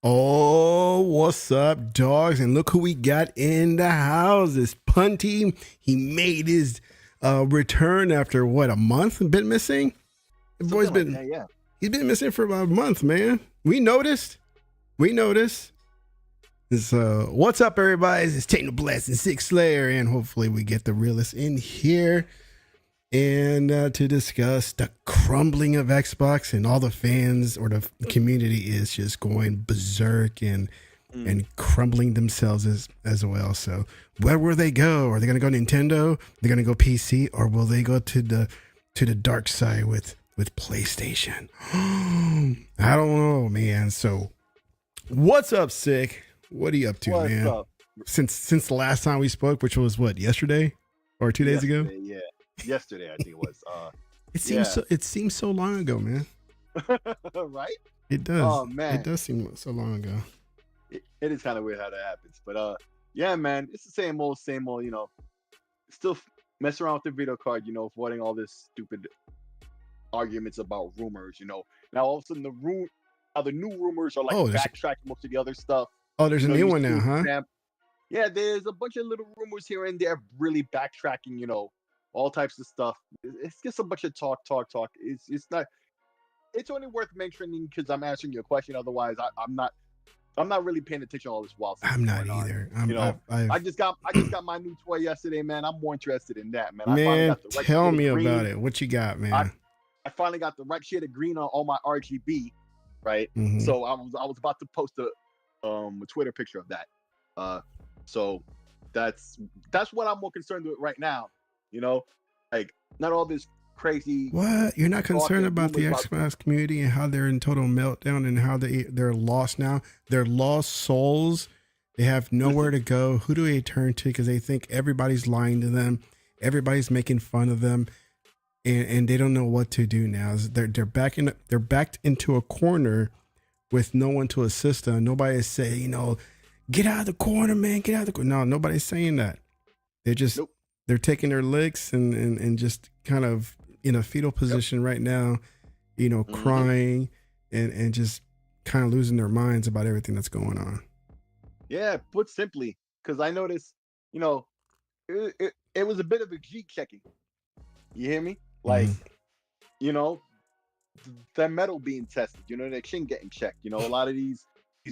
Oh, what's up, dogs? And look who we got in the house. This Punty. He made his return after what, a month? Been missing? The boy's Something been like that, yeah. he's been missing for about a month, man. We noticed. We noticed. So what's up, everybody? It's TEKNOBLAST and SIKSLAYER, and hopefully we get the realist in here and to discuss the crumbling of Xbox, and all the fans or the community is just going berserk and crumbling themselves as well. So where will they go? Are they going to go Nintendo? They're going to go PC, or will they go to the dark side with PlayStation? I don't know, man. So what's up, Sick? What are you up to, What's man? up? Since the last time we spoke, which was what, yesterday or 2 days ago? Yeah. Yesterday, I think it was. It seems so long ago, man. Right? It does. Oh man, It does seem so long ago. it is kind of weird how that happens. But yeah, man, it's the same old, you know. Still messing around with the video card, you know, avoiding all this stupid arguments about rumors, you know. Now all of a sudden the new rumors are like backtracking most of the other stuff. Oh, there's a new one now, huh? Yeah, there's a bunch of little rumors here and there, really backtracking, you know, all types of stuff. It's just a bunch of talk. It's not. It's only worth mentioning because I'm answering your question. Otherwise, I'm not really paying attention to all this wild stuff. I'm not either. I just got my new toy yesterday, man. I'm more interested in that, man. Man, tell me about it. What you got, man? I finally got the right shade of green on all my RGB, right? So I was about to post a Twitter picture of that. So that's what I'm more concerned with right now. You know, like not all this crazy. What? You're not concerned about the Xbox community and how they're in total meltdown and how they're lost now? They're lost souls. They have nowhere to go. Who do they turn to? Because they think everybody's lying to them. Everybody's making fun of them, and they don't know what to do now. They're backed into a corner with no one to assist them. Nobody is saying, you know, get out of the corner, man. Get out of the corner. No, nobody's saying that. They're just they're taking their licks and just kind of in a fetal position right now, you know, crying and just kind of losing their minds about everything that's going on. Yeah, put simply, because I noticed, you know, it was a bit of a G checking. You hear me? Like, you know, their metal being tested, you know, their chin getting checked. You know, a lot of these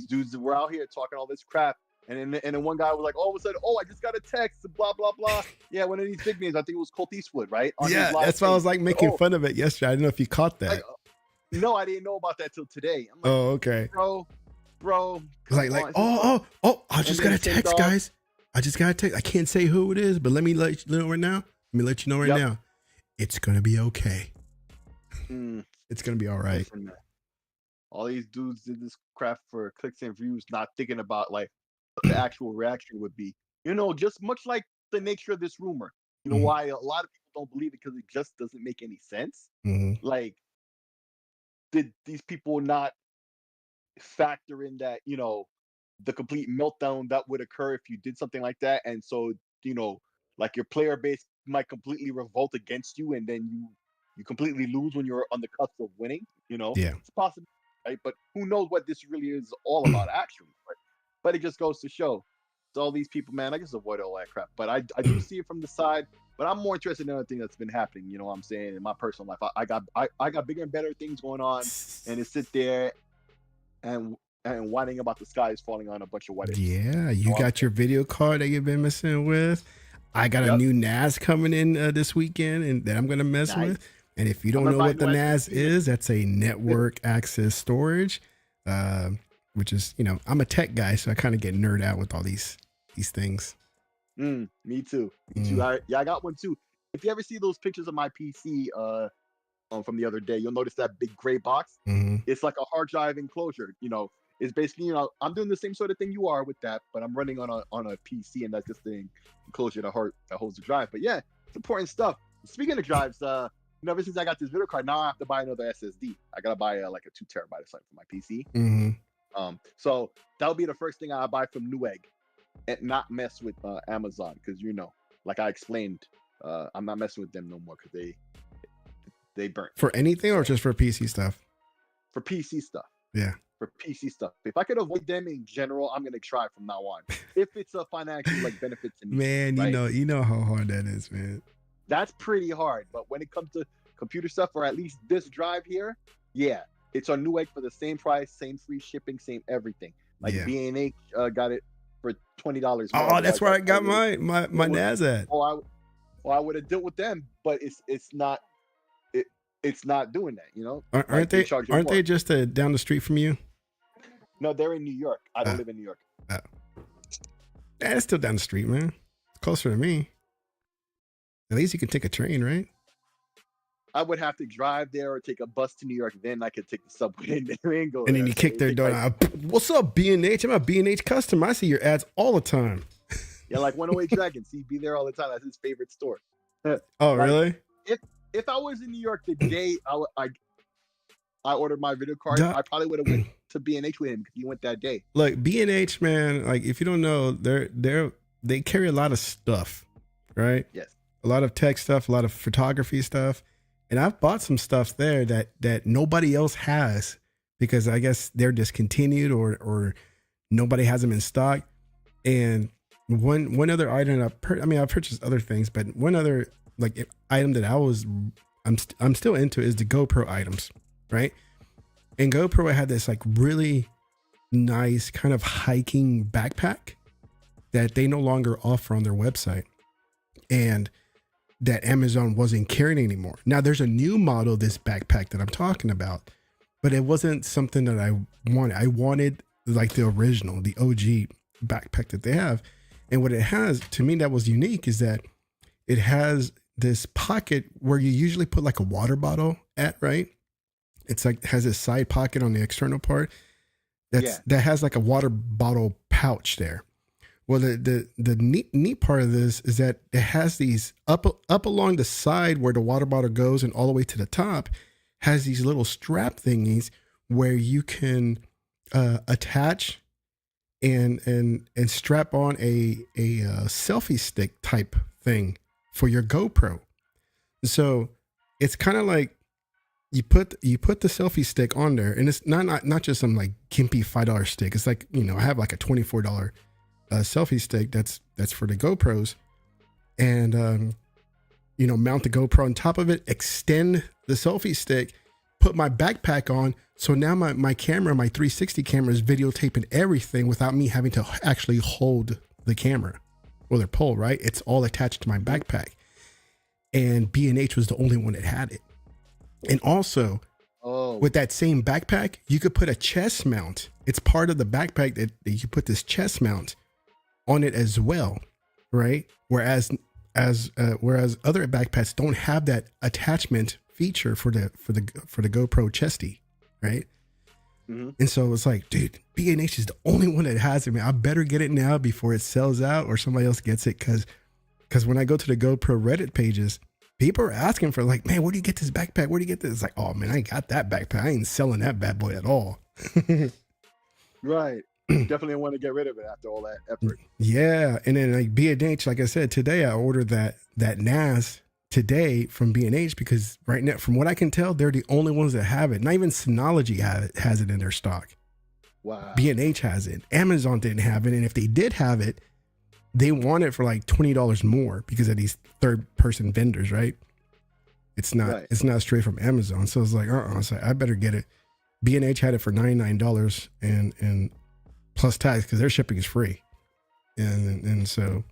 dudes that were out here talking all this crap. And then one guy was like, all of a sudden, I just got a text, blah, blah, blah. Yeah, one of these big names, I think it was Colt Eastwood, right? Yeah, that's why I was like making fun of it yesterday. I didn't know if you caught that. Like, no, I didn't know about that till today. I'm like, okay. Bro. I just got a text, guys. I just got a text. I can't say who it is, but let me let you know right now. Now. It's going to be okay. It's going to be all right. Listen, all these dudes did this crap for clicks and views, not thinking about like what the actual reaction would be. You know, just much like the nature of this rumor. You know why a lot of people don't believe it? Because it just doesn't make any sense. Like, did these people not factor in that, you know, the complete meltdown that would occur if you did something like that? And so, you know, like your player base might completely revolt against you, and then you completely lose when you're on the cusp of winning. You know, it's possible, right? But who knows what this really is all about, actually? But it just goes to show, so all these people, man, I just avoid all that crap. But I do see it from the side. But I'm more interested in other thing that's been happening. You know what I'm saying? In my personal life, I got bigger and better things going on, and to sit there and whining about the sky is falling on a bunch of what ifs. Yeah, you got your video card that you've been messing with. I got a new NAS coming in this weekend, and that I'm gonna mess with. And if you don't know what the NAS is, that's a network access storage, which is, you know, I'm a tech guy, so I kind of get nerd out with all these things. Me too. I got one too. If you ever see those pictures of my PC from the other day, you'll notice that big gray box. It's like a hard drive enclosure. You know, it's basically, you know, I'm doing the same sort of thing you are with that, but I'm running on a PC, and that's just the enclosure that holds the drive. But yeah, it's important stuff. Speaking of drives, you know, ever since I got this video card, now I have to buy another SSD. I gotta buy like a 2 terabyte or something for my PC. So that'll be the first thing I buy from Newegg, and not mess with Amazon, because, you know, like I explained, I'm not messing with them no more because they burnt. For anything, or just for PC stuff? For PC stuff. Yeah. for PC stuff. If I could avoid them in general, I'm gonna try from now on. If it's a financial like benefit to me, Man, right? you know how hard that is, man. That's pretty hard. But when it comes to computer stuff, or at least this drive here, yeah, it's on Newegg for the same price, same free shipping, same everything. Like Yeah. B&H got it for $20. Oh, that's where I got my NAS at. I would have dealt with them, but it's not doing that, you know. Aren't Like, they? charge you Aren't more. they just down the street from you? No, they're in New York. I don't live in New York. Yeah, it's still down the street, man. It's closer to me. At least you can take a train, right? I would have to drive there or take a bus to New York. Then I could take the subway and go. And then you kick their door. What's up, B&H? I'm a B&H customer. I see your ads all the time. Yeah, like 108 Dragons. He'd be there all the time. That's his favorite store. Oh, like, really? If I was in New York the day I ordered my video card, I probably would have went to B&H with him because he went that day. Look, B&H, man. Like, if you don't know, they carry a lot of stuff, right? Yes. A lot of tech stuff, a lot of photography stuff. And I've bought some stuff there that nobody else has because I guess they're discontinued or nobody has them in stock. And one other item I've purchased other things, but one other like item that I'm still into is the GoPro items, right? And GoPro had this like really nice kind of hiking backpack that they no longer offer on their website. And that Amazon wasn't carrying anymore. Now there's a new model of this backpack that I'm talking about, but it wasn't something that I wanted. I wanted like the original, the OG backpack that they have. And what it has to me that was unique is that it has this pocket where you usually put like a water bottle at, right? It's like has a side pocket on the external part that has like a water bottle pouch there. Well, the neat part of this is that it has these up along the side where the water bottle goes and all the way to the top has these little strap thingies where you can attach and strap on a selfie stick type thing for your GoPro. So it's kind of like you put the selfie stick on there, and it's not just some like gimpy $5 stick. It's like, you know, I have like a $24 selfie stick that's for the GoPros, and you know, mount the GoPro on top of it, extend the selfie stick, put my backpack on. So now my camera, my 360 camera is videotaping everything without me having to actually hold the camera or the pole, right? It's all attached to my backpack. And B&H was the only one that had it. And also with that same backpack, you could put a chest mount. It's part of the backpack that you put this chest mount on it as well, right? Whereas other backpacks don't have that attachment feature for the GoPro chesty, right? Mm-hmm. And so it's like, dude, B&H is the only one that has it, man. I better get it now before it sells out or somebody else gets it, because when I go to the GoPro Reddit pages, people are asking for like, man, where do you get this backpack? Where do you get this? It's like, oh man, I got that backpack. I ain't selling that bad boy at all. Right. Definitely want to get rid of it after all that effort. Yeah. And then like B&H, like I said, today I ordered that NAS today from B&H because right now, from what I can tell, they're the only ones that have it. Not even Synology has it in their stock. Wow. B&H has it. Amazon didn't have it. And if they did have it, they want it for like $20 more because of these third-person vendors, right? It's not straight from Amazon. So it's like, so I better get it. B&H had it for $99 and plus tax because their shipping is free. And so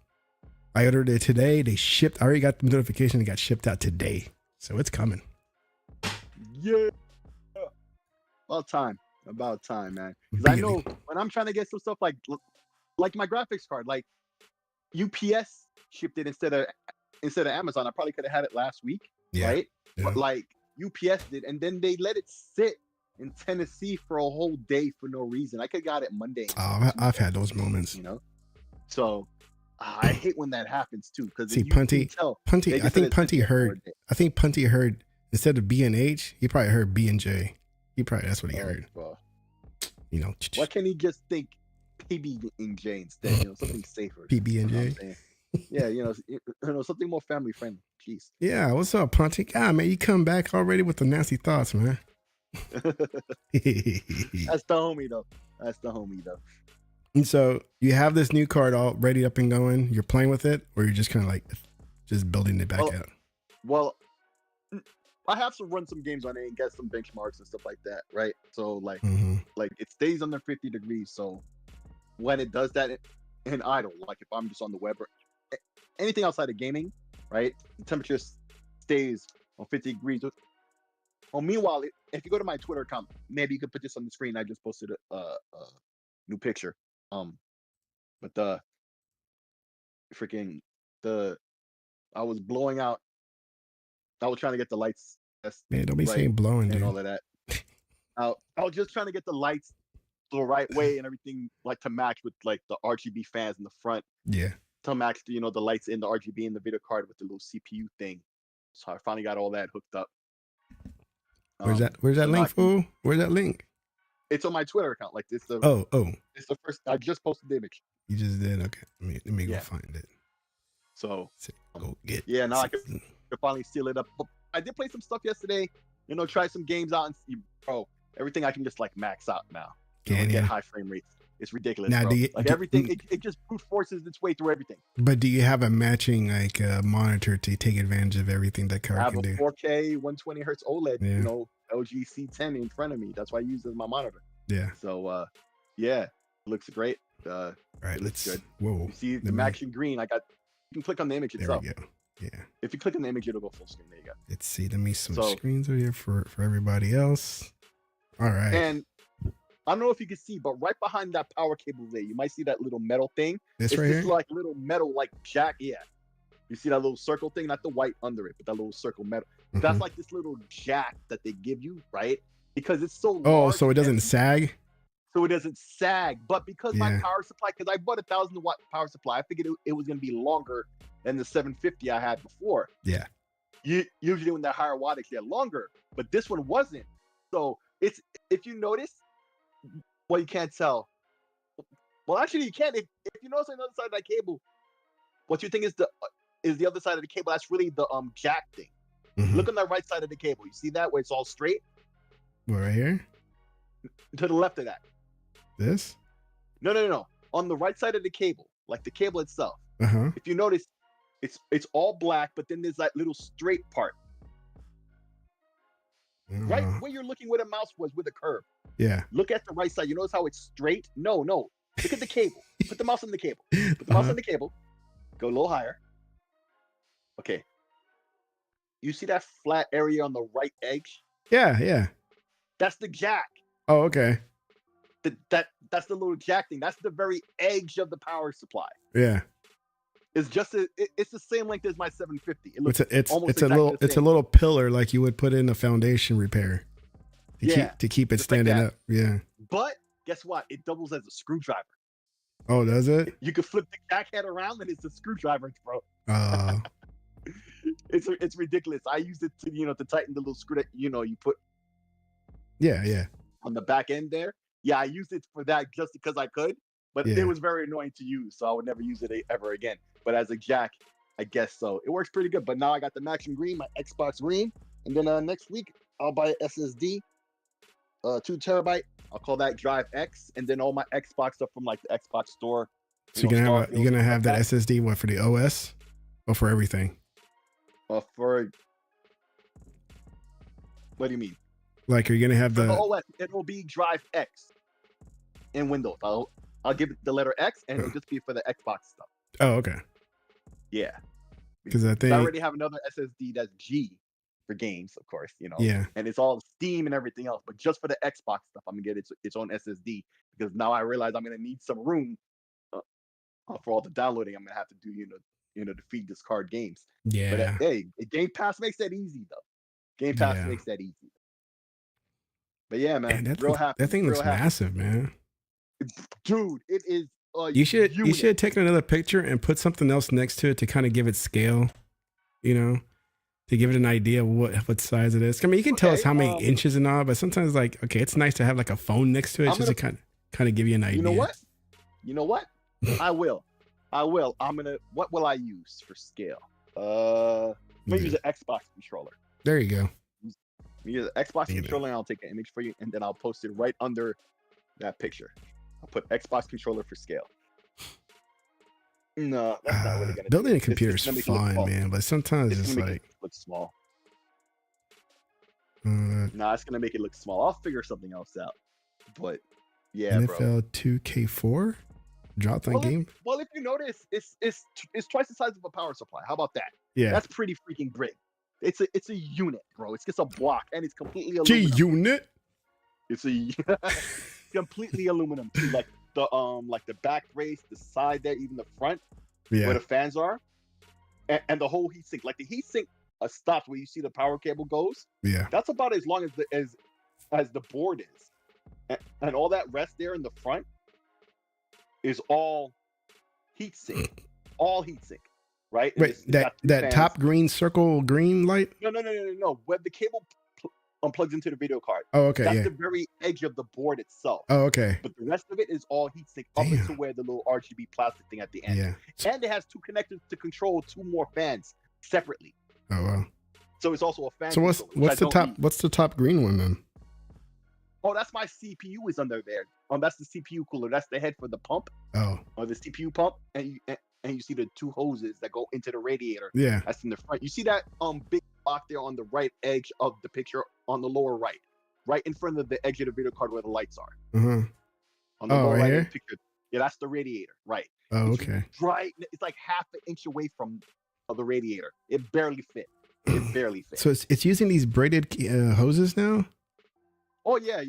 I ordered it today. They shipped. I already got the notification. It got shipped out today. So it's coming. Yeah. About time, man. Because I know when I'm trying to get some stuff like my graphics card, like UPS shipped it instead of Amazon. I probably could have had it last week, right? Yeah. But like UPS did, and then they let it sit in Tennessee for a whole day for no reason. I could have got it Monday. Oh, I've had those moments, you know. So I hate when that happens too. Because see, Punty. I think Punty heard instead of B&H, he probably heard B&J. That's what he heard. Well, you know, why can't he just think PB&J instead? You know, something safer. PB&J. Yeah, you know, something more family friendly. Jeez. Yeah, what's up, Punty? God, man, you come back already with the nasty thoughts, man. That's the homie though. That's the homie though. And so you have this new card all ready up and going. You're playing with it, or you're just kind of like just building it back out. Well, I have to run some games on it and get some benchmarks and stuff like that, right? So like it stays under 50 degrees. So when it does that in idle, like if I'm just on the web or anything outside of gaming, right? The temperature stays on 50 degrees. Oh, meanwhile, if you go to my Twitter account, maybe you could put this on the screen. I just posted a new picture. But the freaking I was blowing out. I was trying to get the lights. Man, don't be right saying blowing, and dude. all of that. I was just trying to get the lights the right way and everything, like to match with like the RGB fans in the front. Yeah. To match, the lights in the RGB in the video card with the little CPU thing. So I finally got all that hooked up. Where's that link, fool? Where's that link? It's on my Twitter account. Like it's the It's the first. I just posted the image. You just did? Okay. Let me go find it. So go get. Yeah, now I can finally seal it up. But I did play some stuff yesterday. Try some games out and see, bro. Everything I can just like max out now. Get high frame rates. It's ridiculous. Now, bro. Everything, it just brute forces its way through everything. But do you have a matching like monitor to take advantage of everything that card can do? I have a 4K 120 hertz OLED, LG C10 in front of me. That's why I use it as my monitor. Yeah. So it looks great. All right, let's good. Whoa. You see the matching green. You can click on the image itself. There we go. Yeah. If you click on the image, it'll go full screen. There you go. Let's see. Let me switch screens over here for everybody else. All right. And I don't know if you can see, but right behind that power cable there, you might see that little metal thing. This it's right just here? like little metal, like jack. Yeah. You see that little circle thing, not the white under it, but that little circle metal. That's like this little jack that they give you, right? Because it's so large. So it doesn't sag? So it doesn't sag. But because my power supply, because I bought a 1,000-watt power supply, I figured it was going to be longer than the 750 I had before. Yeah. Usually when they're higher wattage, they're longer. But this one wasn't. So it's, if you notice, well, you can't tell. Well, actually, you can. If you notice on the other side of that cable, what you think is the other side of the cable, that's really the jack thing. Look on the right side of the cable. You see that where it's all straight? What, right here? To the left of that. This? No. On the right side of the cable, like the cable itself. If you notice, it's all black, but then there's that little straight part. Right where you're looking where the mouse was with the curve. Yeah. Look at the right side. You notice how it's straight? No. Look at the cable. Put the mouse on the cable. Put the mouse on the cable. Go a little higher. Okay. You see that flat area on the right edge? Yeah. That's the jack. Oh, okay. That's the little jack thing. That's the very edge of the power supply. Yeah. It's just it's the same length as my 750. It looks it's a little pillar like you would put in a foundation repair. To keep it standing up. Yeah. But guess what? It doubles as a screwdriver. Oh, does it? You can flip the jack head around and it's a screwdriver, bro. It's ridiculous. I used it to tighten the little screw that you put. Yeah. On the back end there. Yeah, I used it for that just because I could, but it was very annoying to use, so I would never use it ever again. But as a jack, I guess so. It works pretty good. But now I got the matching green, my Xbox green, and then next week I'll buy an SSD, 2 terabyte. I'll call that Drive X, and then all my Xbox stuff from like the Xbox store. So you're gonna have that SSD what for the OS or for everything? For what do you mean? Like, are you gonna have the OS? It will be Drive X in Windows. I'll give it the letter X, and it'll just be for the Xbox stuff. Oh, okay. Yeah. Because I think I already have another SSD that's G for games, of course. Yeah. And it's all Steam and everything else. But just for the Xbox stuff, I'm gonna get its own SSD because now I realize I'm gonna need some room for all the downloading I'm gonna have to do. To feed this card games. Yeah. But hey, Game Pass makes that easy though. Game Pass makes that easy. But yeah, man, that thing looks massive, man. Dude, it is. You should take another picture and put something else next to it to kind of give it scale, to give it an idea of what size it is. I mean, you can tell us how many inches and all, but sometimes it's nice to have like a phone next to it just to kind of give you an idea. You know what? I will. What will I use for scale? I'm gonna use an Xbox controller. There you go. You get the Xbox You know. controller, and I'll take an image for you, and then I'll post it right under that picture. I'll put Xbox controller for scale. No, that's not really gonna building do a it. computer is It's gonna make it look fun, small. man, but sometimes It's it's gonna make like it look small. uh, Nah, it's gonna make it look small. I'll figure something else out. But yeah, bro. NFL 2K4 dropped that game. Well, if you notice, it's twice the size of a power supply. How about that? Yeah, That's pretty freaking big. It's a unit, bro. It's just a block, and it's completely G aluminum. unit. It's a completely aluminum too. Like the back brace, the side there, even the front where Yeah, the fans are, and the whole heat sink. Like the heat sink stops where you see the power cable goes. yeah. That's about as long as the board is, and all that rest there in the front is all heat sink, all heat sink, right? And Wait, it's got two that fans. top green circle green light. No. Where the cable plugs into the video card. Oh, okay, That's yeah. the very edge of the board itself. Oh, okay. But the rest of it is all heat sink up Damn. into where the little RGB plastic thing at the end. Yeah. And it has two connectors to control two more fans separately. Oh wow. So it's also a fan. So what's the top green one then? Oh, that's my CPU is under there. That's the CPU cooler. That's the head for the pump Oh, or the CPU pump, and you see the two hoses that go into the radiator. yeah. That's in the front. You see that big block there on the right edge of the picture on the lower right in front of the edge of the video card where the lights are. Uh-huh. On the Oh, lower right right here? of the picture. Yeah, that's the radiator. Right. Oh, It's okay. right. It's like half an inch away from the radiator. It barely fit. It barely fit. So it's using these braided hoses now. Oh yeah.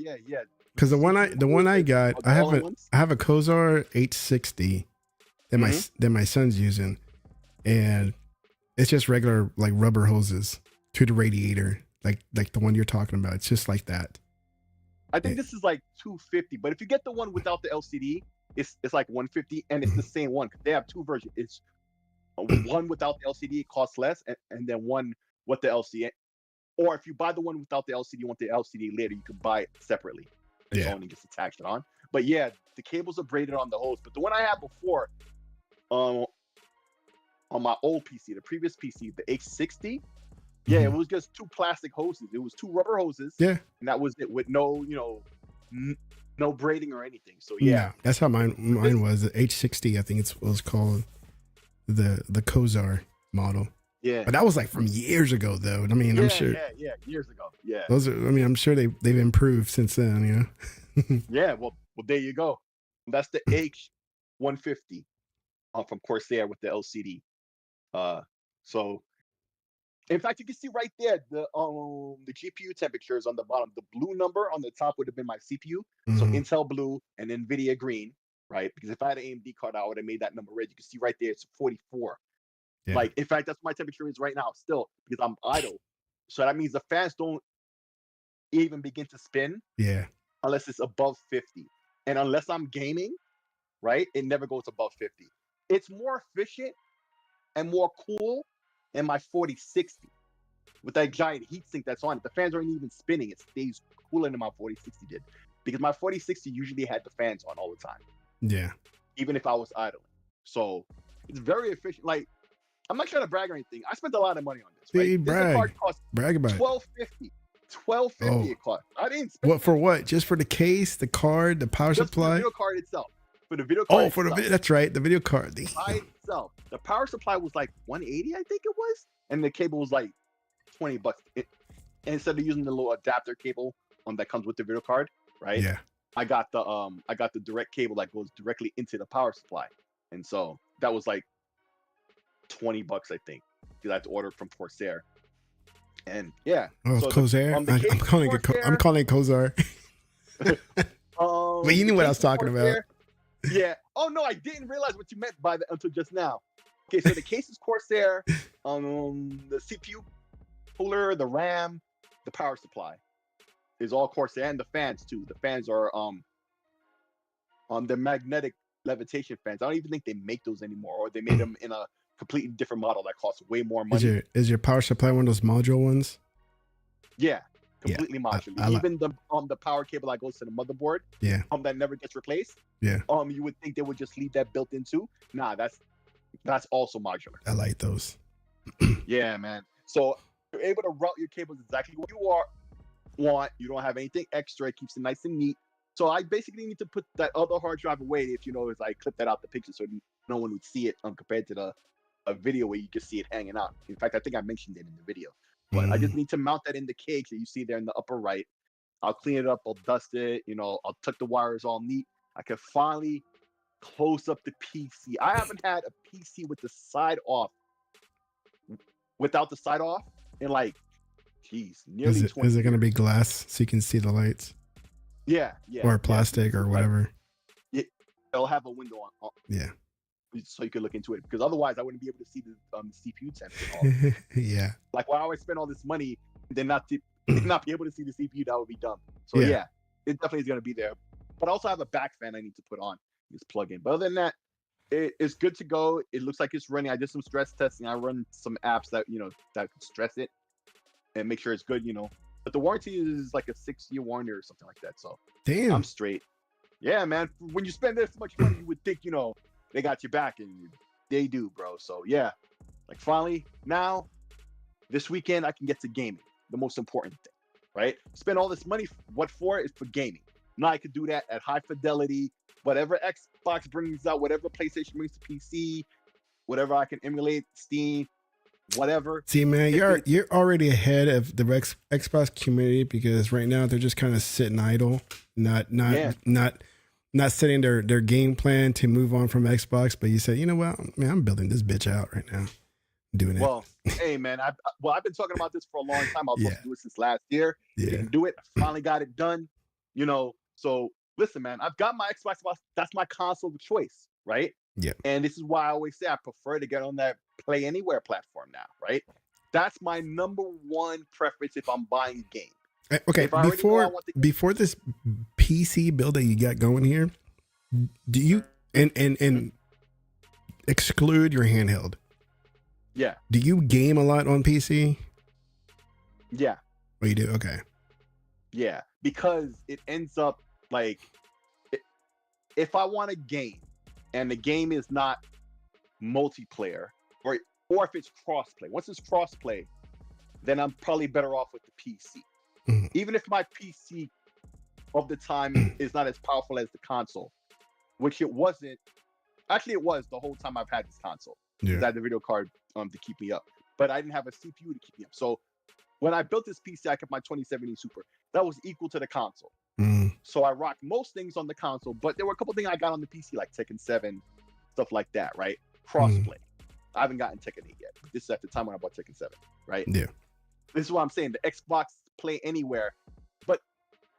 Because the one I got, I have a Kozar 860 that my son's using, and it's just regular like rubber hoses to the radiator, like the one you're talking about. It's just like that. I think this is like $250, but if you get the one without the LCD, it's like $150, and it's the same one. They have two versions. It's one without the LCD, it costs less, and then one with the LCD. Or if you buy the one without the LCD, want the LCD later, you can buy it separately. It's only just attached it on. But yeah, the cables are braided on the hose. But the one I had before, on my old PC, the previous PC, the H60, yeah, it was just two plastic hoses. It was two rubber hoses. Yeah. And that was it with no, no braiding or anything. So yeah. That's how mine was. The H60, I think it was called the Kozar model. Yeah. But that was like from years ago though. I mean, I'm sure. Yeah, years ago. Yeah. Those are, I mean, I'm sure they've improved since then, you know. Yeah, well, there you go. That's the H150 from Corsair with the LCD. So in fact, you can see right there the GPU temperatures on the bottom. The blue number on the top would have been my CPU. So Intel blue and NVIDIA green, right? Because if I had an AMD card, I would have made that number red. You can see right there, it's 44. Yeah. Like, in fact, that's what my temperature is right now still because I'm idle. So that means the fans don't even begin to spin. Yeah. Unless it's above 50. And unless I'm gaming, right, it never goes above 50. It's more efficient and more cool in my 4060 with that giant heat sink that's on it. The fans aren't even spinning. It stays cooler than my 4060 did because my 4060 usually had the fans on all the time. Yeah. Even if I was idling. So it's very efficient. Like, I'm not trying to brag or anything. I spent a lot of money on this. Right? Brag. Card cost Brag about $1250. $1250 it cost. I didn't spend what for what? Just for the case, the card, the power supply? For the video card itself. For the video card. Oh, for the that's right, the video card. By itself. The power supply was like $180, I think it was. And the cable was like $20. And instead of using the little adapter cable that comes with the video card, right? Yeah. I got the direct cable that goes directly into the power supply. And so that was like $20, I think. Because I had to order it from Corsair. And yeah. Oh, so Corsair. I'm calling it Kozar. But you knew what I was talking about. Yeah. Oh no, I didn't realize what you meant by that until just now. Okay, so the case is Corsair, the CPU cooler, the RAM, the power supply is all Corsair, and the fans too. The fans are on the magnetic levitation fans. I don't even think they make those anymore, or they made them in a completely different model that costs way more money. Is your power supply one of those module ones? Yeah, completely modular. Even the power cable that goes to the motherboard, that never gets replaced. Yeah. You would think they would just leave that built in too. Nah, that's also modular. I like those. Yeah, man. So you're able to route your cables exactly where you are want. You don't have anything extra. It keeps it nice and neat. So I basically need to put that other hard drive away. If you know, as I clip that out the picture, so no one would see it compared to the a video where you just see it hanging out. In fact, I think I mentioned it in the video. But I just need to mount that in the cage that you see there in the upper right. I'll clean it up. I'll dust it. You know, I'll tuck the wires all neat. I can finally close up the PC. I haven't had a PC with the side off, without the side off, in like, geez, nearly 20 Is it going to years. be glass so you can see the lights? Yeah. Or plastic or whatever. Yeah, it'll have a window on. Yeah. So you could look into it, because otherwise I wouldn't be able to see the CPU temperature. Yeah. Like, why always spend all this money and then not be able to see the CPU? That would be dumb. So yeah, it definitely is going to be there. But I also have a back fan I need to put on, just plug in. But other than that, it's good to go. It looks like it's running. I did some stress testing. I run some apps that that could stress it and make sure it's good. But the warranty is like a 6-year warranty or something like that. So damn, I'm straight. Yeah, man. When you spend this much money, you would think they got your back, and they do, bro. So yeah, like finally now, this weekend I can get to gaming, the most important thing, right? Spend all this money, what for? Is for gaming. Now I could do that at high fidelity, whatever Xbox brings out, whatever PlayStation brings to PC, whatever I can emulate, Steam, whatever. See, man, you're already ahead of the Xbox community, because right now they're just kind of sitting idle, not setting their game plan to move on from Xbox. But you said, you know what, man, I'm building this bitch out right now, doing it. Well, hey, man, I've been talking about this for a long time. I was supposed to do it since last year. Didn't do it. I finally got it done. So listen, man, I've got my Xbox. That's my console of choice, right? Yeah. And this is why I always say I prefer to get on that Play Anywhere platform now, right? That's my number one preference if I'm buying a game. Okay, before this PC build that you got going here, do you and exclude your handheld? Yeah. Do you game a lot on PC? Yeah. Oh, you do? Okay. Yeah, because it ends up like, if I want a game and the game is not multiplayer, or if it's crossplay. Once it's crossplay, then I'm probably better off with the PC. Mm-hmm. Even if my PC of the time is not as powerful as the console, which it wasn't. Actually, it was the whole time I've had this console. Yeah. I had the video card to keep me up, but I didn't have a CPU to keep me up. So when I built this PC, I kept my 2070 Super. That was equal to the console. Mm. So I rocked most things on the console, but there were a couple things I got on the PC, like Tekken 7, stuff like that, right? Crossplay. I haven't gotten Tekken 8 yet. This is at the time when I bought Tekken 7, right? Yeah. This is what I'm saying. The Xbox Play Anywhere. But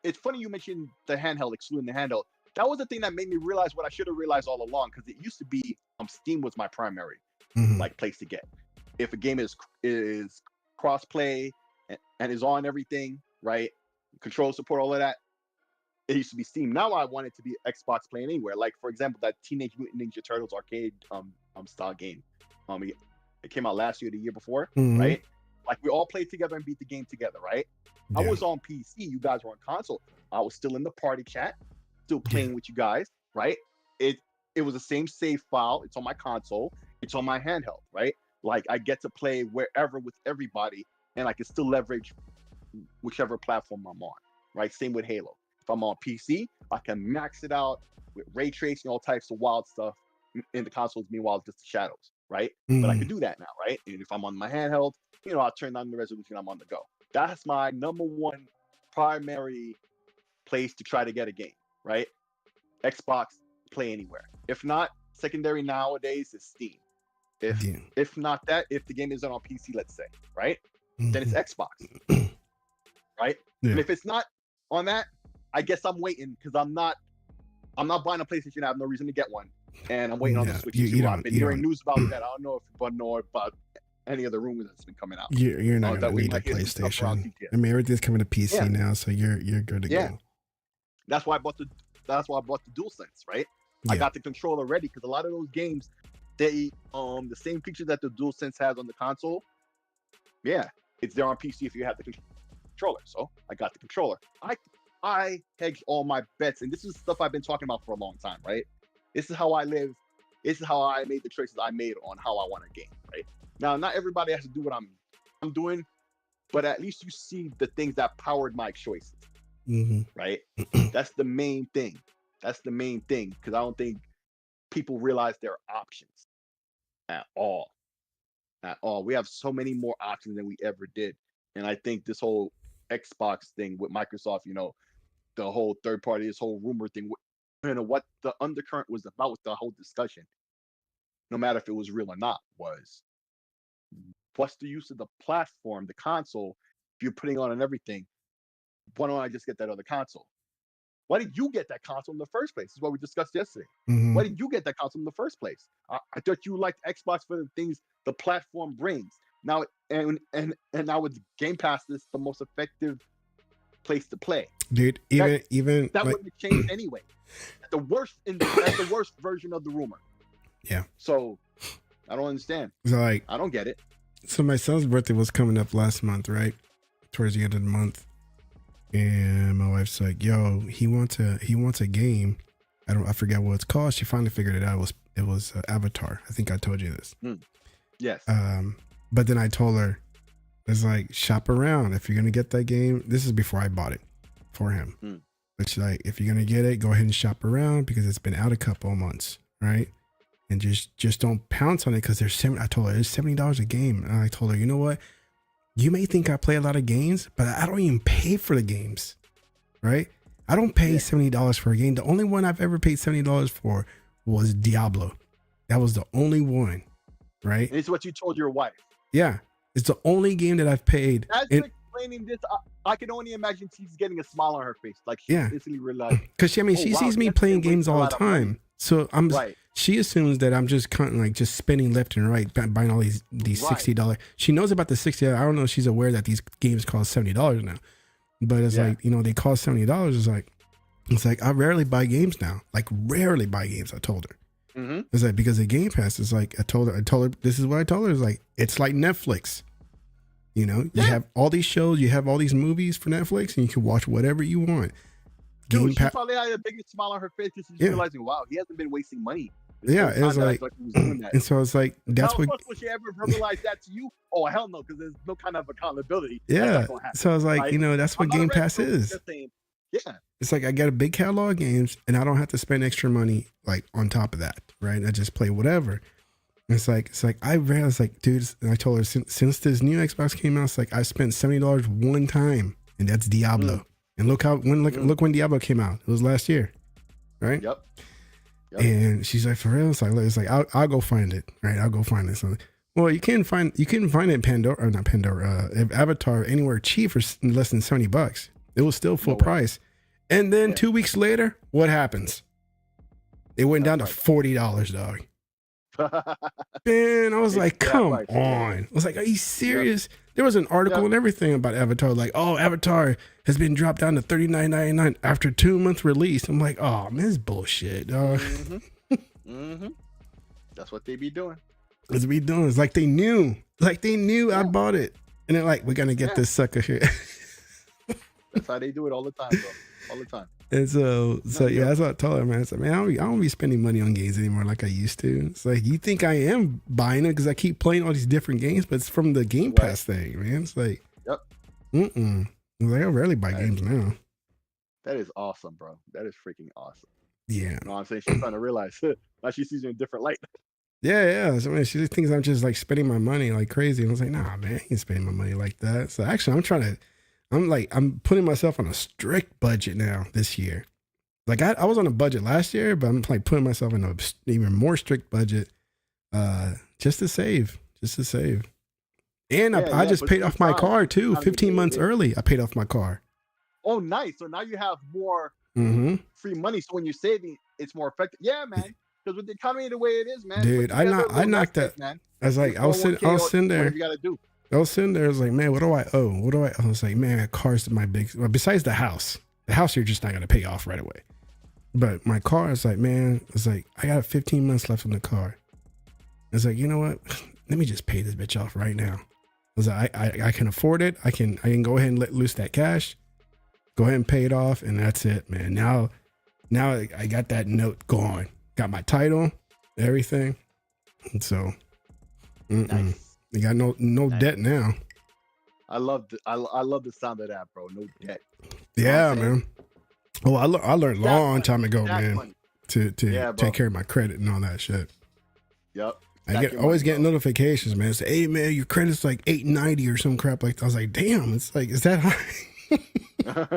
it's funny you mentioned the handheld, excluding the handheld. That was the thing that made me realize what I should have realized all along, because it used to be Steam was my primary like place to get. If a game is crossplay and is on everything, right? Control support, all of that. It used to be Steam. Now I want it to be Xbox Play Anywhere. Like, for example, that Teenage Mutant Ninja Turtles arcade style game. It came out last year, the year before, right? Like, we all played together and beat the game together, right? Yeah. I was on PC. You guys were on console. I was still in the party chat, still playing with you guys, right? It was the same save file. It's on my console. It's on my handheld, right? Like, I get to play wherever with everybody, and I can still leverage whichever platform I'm on, right? Same with Halo. If I'm on PC, I can max it out with ray tracing, all types of wild stuff in the consoles. Meanwhile, just the shadows, right? But I can do that now, right? And if I'm on my handheld, I'll turn down the resolution. I'm on the go. That's my number one primary place to try to get a game, right? Xbox Play Anywhere. If not, secondary nowadays is Steam. If not that, if the game isn't on PC, let's say, right? Then it's Xbox, right? Yeah. And if it's not on that, I guess I'm waiting, because I'm not buying a PlayStation. I have no reason to get one, and I'm waiting on the Switch. I've been hearing news about that. I don't know if you know about any of the rumors that's been coming out. You're not gonna need a PlayStation. I mean, everything's coming to PC now, so you're good to go. That's why I bought the DualSense, right? Yeah. I got the controller ready, because a lot of those games, they the same features that the DualSense has on the console. Yeah, it's there on PC if you have the controller. So I got the controller. I hedged all my bets, and this is stuff I've been talking about for a long time, right? This is how I live. This is how I made the choices I made on how I want to game, right? Now, not everybody has to do what I'm doing, but at least you see the things that powered my choices, right? That's the main thing. That's the main thing, because I don't think people realize their options at all. At all. We have so many more options than we ever did. And I think this whole Xbox thing with Microsoft, the whole third party, this whole rumor thing, what the undercurrent was about with the whole discussion, no matter if it was real or not, was what's the use of the platform, the console, if you're putting on and everything? Why don't I just get that other console? Why did you get that console in the first place? This is what we discussed yesterday. Why did you get that console in the first place? I thought you liked Xbox for the things the platform brings. Now and now with Game Pass, this is the most effective place to play. Dude, even that like, wouldn't have changed anyway. That's the worst version of the rumor. Yeah. So I don't understand. So like, I don't get it. So my son's birthday was coming up last month, right? Towards the end of the month. And my wife's like, yo, he wants a game. I forget what it's called. She finally figured it out. It was Avatar. I think I told you this. Yes. But then I told her, it's like, shop around. If you're going to get that game, this is before I bought it for him. But she's like, if you're going to get it, go ahead and shop around because it's been out a couple of months. Right. And just don't pounce on it because I told her it's $70 a game. And I told her, you know what? You may think I play a lot of games, but I don't even pay for the games, right? I don't pay $70 for a game. The only one I've ever paid $70 for was Diablo. That was the only one, right? And it's what you told your wife. Yeah. It's the only game that I've paid. As you're explaining this, I can only imagine she's getting a smile on her face. Like she instantly realized. Because she sees me playing games all the time. So she assumes that I'm just kind of like just spending left and right, buying all these $60. She knows about the $60. I don't know if she's aware that these games cost $70 now, but it's like, they cost $70. It's like I rarely buy games now. Like rarely buy games. I told her. It's like because the Game Pass is like I told her this is what I told her. It's like Netflix. You have all these shows, you have all these movies for Netflix, and you can watch whatever you want. Dude, she probably had a big smile on her face because she's realizing, wow, he hasn't been wasting money. Yeah, it was like, and so it's like, that's what. Will she ever verbalize that to you? Oh, hell no, because there's no kind of accountability. Yeah, so I was like, that's what Game Pass is. Yeah, it's like I got a big catalog of games, and I don't have to spend extra money like on top of that, right? I just play whatever. And it's like I realized, like, dude, and I told her since this new Xbox came out, it's like I spent $70 one time, and that's Diablo. And look when Diablo came out. It was last year, right? Yep. And she's like, for real? It's like I'll go find it, right? I'll go find it. So, well, you couldn't find it in Avatar anywhere cheap for less than $70. It was still full price. And then 2 weeks later, what happens? It went down to $40, dog. Man, I was like, come on. I was like, are you serious? There was an article and everything about Avatar, like, oh, Avatar has been dropped down to $39.99 after 2 months release. I'm like, oh, man, this is bullshit, dog. That's what they be doing. It's like they knew I bought it. And they're like, we're going to get this sucker here. That's how they do it all the time, bro. All the time. And so yeah, that's what I told her, man. It's like, man, I don't be spending money on games anymore like I used to. It's like, you think I am buying it because I keep playing all these different games, but it's from the Game Pass thing, man. It's like, It's like I rarely buy games now. That is awesome, bro. That is freaking awesome. Yeah. You know what I'm saying? She's trying to realize now she sees you in a different light. Yeah. So, man, she thinks I'm just like spending my money like crazy. And I was like, nah, man, I ain't spending my money like that. So actually, I'm putting myself on a strict budget now this year. Like I was on a budget last year, but I'm like putting myself in an even more strict budget, just to save. And I just paid off my car too. 15 months early, I paid off my car. Oh, nice. So now you have more free money. So when you're saving, it's more effective. Yeah, man. Because with the economy the way it is, man. Dude, I knocked that. Man. I was like, I was sitting there. Whatever you gotta do. I was sitting there. I was like, man, what do I owe? I was like, man, car's my big. Well, besides the house you're just not gonna pay off right away. But my car is like, man, it's like I got 15 months left on the car. It's like, you know what? Let me just pay this bitch off right now. I was like, I can afford it. I can go ahead and let loose that cash. Go ahead and pay it off, and that's it, man. Now I got that note gone. Got my title, everything, and so. Nice. You got no debt now. I love the sound of that, bro. No debt. You know what Yeah, I'm saying? man. Oh, I learned a Stack long money, time ago, stack man, money. to Yeah, bro. take care of my credit and all that shit. Yep. I Stack get your always money, get notifications, man. Say, hey, man, your credit's like 890 or some crap like that. I was like, damn, it's like, is that high? bro.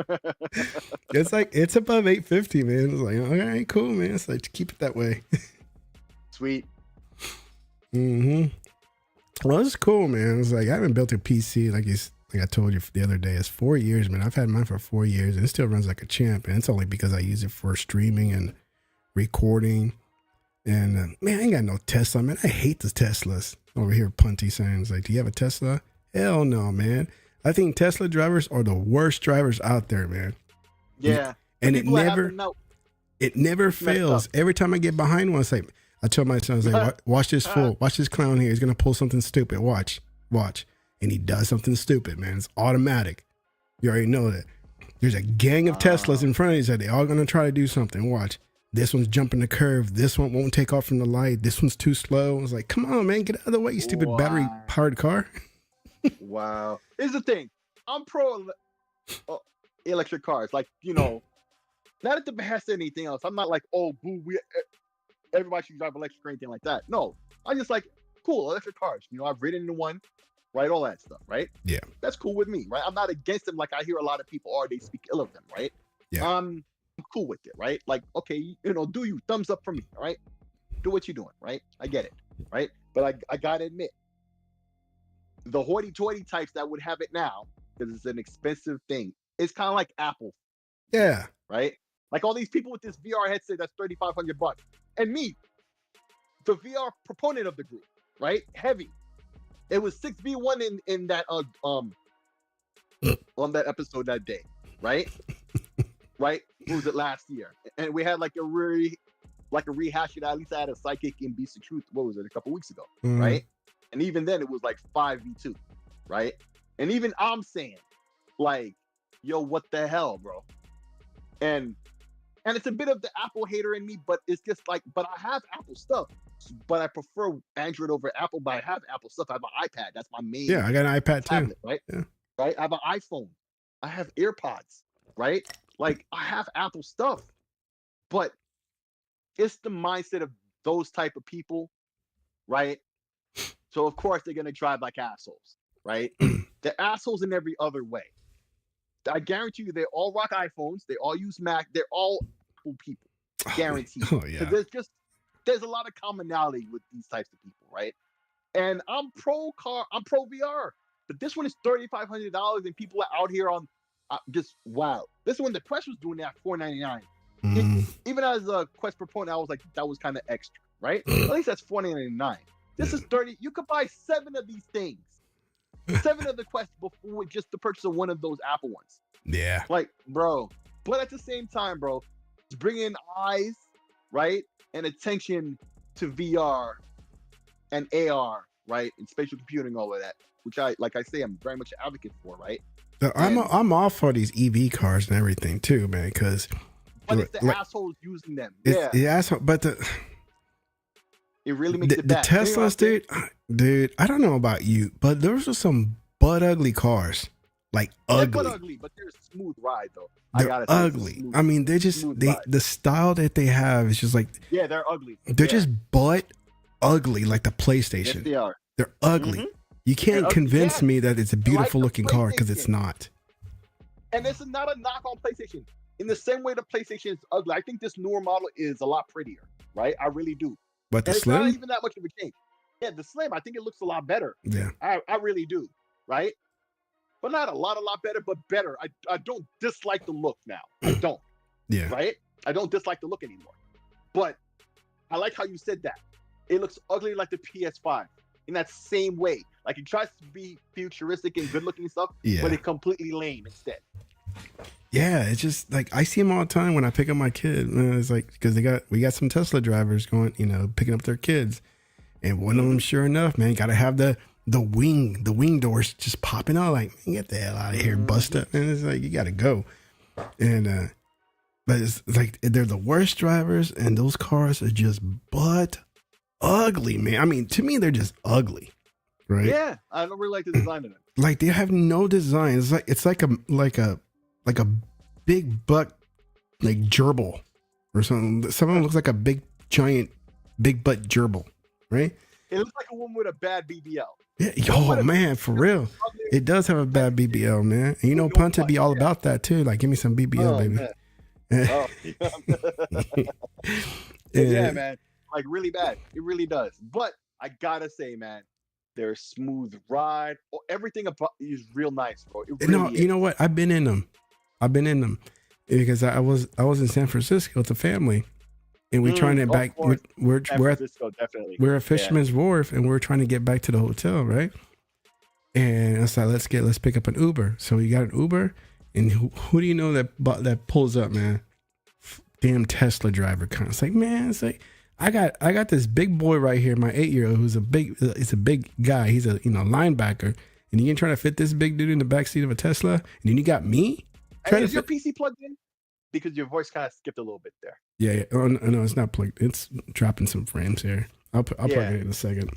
It's like, it's above 850, man. It's like, all right, cool, man. It's like, keep it that way. Sweet. Mm-hmm. Well, it's cool, man. It's like, I haven't built a PC like I told you the other day. It's 4 years, man. I've had mine for 4 years and it still runs like a champ. And it's only because I use it for streaming and recording. And man, I ain't got no Tesla, man. I hate the Teslas over here. Punty saying, it's like, do you have a Tesla? Hell no, man. I think Tesla drivers are the worst drivers out there, man. Yeah. And The it people that have never, to know- it never fails. Every time I get behind one, it's like, I tell my son, I was like, watch this fool, watch this clown here. He's gonna pull something stupid. Watch. And he does something stupid, man. It's automatic. You already know that. There's a gang of Teslas in front of you that they all gonna try to do something. Watch. This one's jumping the curve. This one won't take off from the light. This one's too slow. I was like, come on, man, get out of the way, you stupid battery powered car. Wow. Here's the thing. I'm pro electric cars. Like, you know, not at the behest of anything else. I'm not like, oh, boo, everybody should drive electric or anything like that. No. I'm just like, cool, electric cars. You know, I've ridden in one, right? All that stuff, right? Yeah. That's cool with me, right? I'm not against them like I hear a lot of people are. They speak ill of them, right? Yeah. I'm cool with it, right? Like, okay, you know, do you, thumbs up for me, all right? Do what you're doing, right? I get it, right? But I gotta admit, the hoity-toity types that would have it now, because it's an expensive thing, it's kind of like Apple, Yeah. right? Like all these people with this VR headset that's $3,500, and me, the VR proponent of the group, right? Heavy. It was 6v1 in that on that episode that day, right? Right? What was it, last year? And we had like a rehash of that. At least I had a psychic in Beast of Truth. What was it, a couple weeks ago, right? And even then it was like 5v2, right? And even I'm saying, like, yo, what the hell, bro? And it's a bit of the Apple hater in me, but it's just like, but I have Apple stuff, but I prefer Android over Apple. But I have Apple stuff. I have an iPad. That's my main. Yeah, I got an iPad tablet, too. right? Yeah. Right. I have an iPhone. I have AirPods. Right. Like I have Apple stuff, but it's the mindset of those type of people, right? So of course they're gonna drive like assholes, right? They're assholes in every other way. I guarantee you, they all rock iPhones. They all use Mac. They're all Apple people, guaranteed. Oh yeah. There's a lot of commonality with these types of people, right? And I'm pro VR, but this one is $3,500, and people are out here on just wow. This one, the Quest was doing that $499. Even as a Quest proponent, I was like, that was kind of extra, right? At least that's $499. This is $30. You could buy 7 of these things. 7 of the Quest before just the purchase of one of those Apple ones. Yeah. Like, bro. But at the same time, bro, it's bringing eyes, right, and attention to VR and AR, right, and spatial computing, all of that, which like I say, I'm very much an advocate for, right? I'm all for these EV cars and everything too, man. Because but it's the assholes using them. Yeah, asshole. But it really makes it bad. The Teslas, dude, I don't know about you, but those are some butt ugly cars. Like ugly. They're butt ugly, but they're a smooth ride though. They're ugly. I mean, they're just the style that they have is just like, yeah, they're ugly. They're just butt ugly, like the PlayStation. Yes, they are. They're ugly. You can't convince me that it's a beautiful looking car because it's not. And this is not a knock on PlayStation. In the same way the PlayStation is ugly, I think this newer model is a lot prettier, right? I really do. But the and Slim? It's not even that much of a change. Yeah, the Slim, I think it looks a lot better. Yeah. I really do, right? But not a lot better, but better. I don't dislike the look now. I don't. Yeah. Right? I don't dislike the look anymore. But I like how you said that. It looks ugly like the PS5 in that same way. Like it tries to be futuristic and good looking stuff, but it's completely lame instead. Yeah, it's just like I see them all the time when I pick up my kid. And it's like because we got some Tesla drivers going, picking up their kids, and one of them, sure enough, man, got to have the wing doors just popping out. Like, man, get the hell out of here, bust up, and it's like you got to go. And but it's like they're the worst drivers, and those cars are just butt ugly, man. I mean, to me, they're just ugly. right? Yeah, I don't really like the design of it. Like they have no design. It's like a big butt like gerbil or something. Someone looks like a big giant big butt gerbil, right? It looks like a woman with a bad BBL. Yeah, oh man, for real. It does have a bad BBL, man. And you know, Punta be all about that too. Like, give me some BBL, baby. Man. Oh, yeah, man. Like really bad. It really does. But I gotta say, man, they're a smooth ride. Everything about is real nice, bro. It really is. You know what? I've been in them because I was in San Francisco with the family, and we're trying to back. We're at Fisherman's Wharf, and we're trying to get back to the hotel, right? And I was like, let's pick up an Uber. So we got an Uber, and who do you know that pulls up, man? Damn Tesla driver. It's like, man, it's like I got this big boy right here, my 8-year-old, who's a big guy. He's a linebacker, and you ain't trying to fit this big dude in the backseat of a Tesla, and then you got me. Is your PC plugged in? Because your voice kind of skipped a little bit there. Yeah. Oh, no, it's not plugged. It's dropping some frames here. I'll plug it in a second.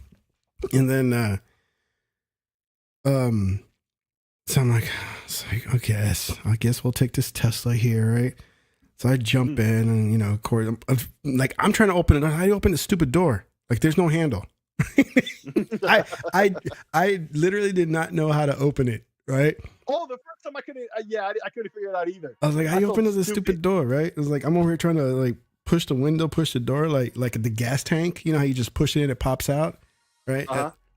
And then, so I'm like, okay, I guess we'll take this Tesla here, right? So I jump in, and of course, I'm trying to open it. How do you open the stupid door? Like, there's no handle. I literally did not know how to open it. Right? Oh, the first time I couldn't. I couldn't figure it out either. I was like, how do you open the stupid door? Right? It was like I'm over here trying to like push the window, push the door, like the gas tank. You know how you just push it and it pops out, right?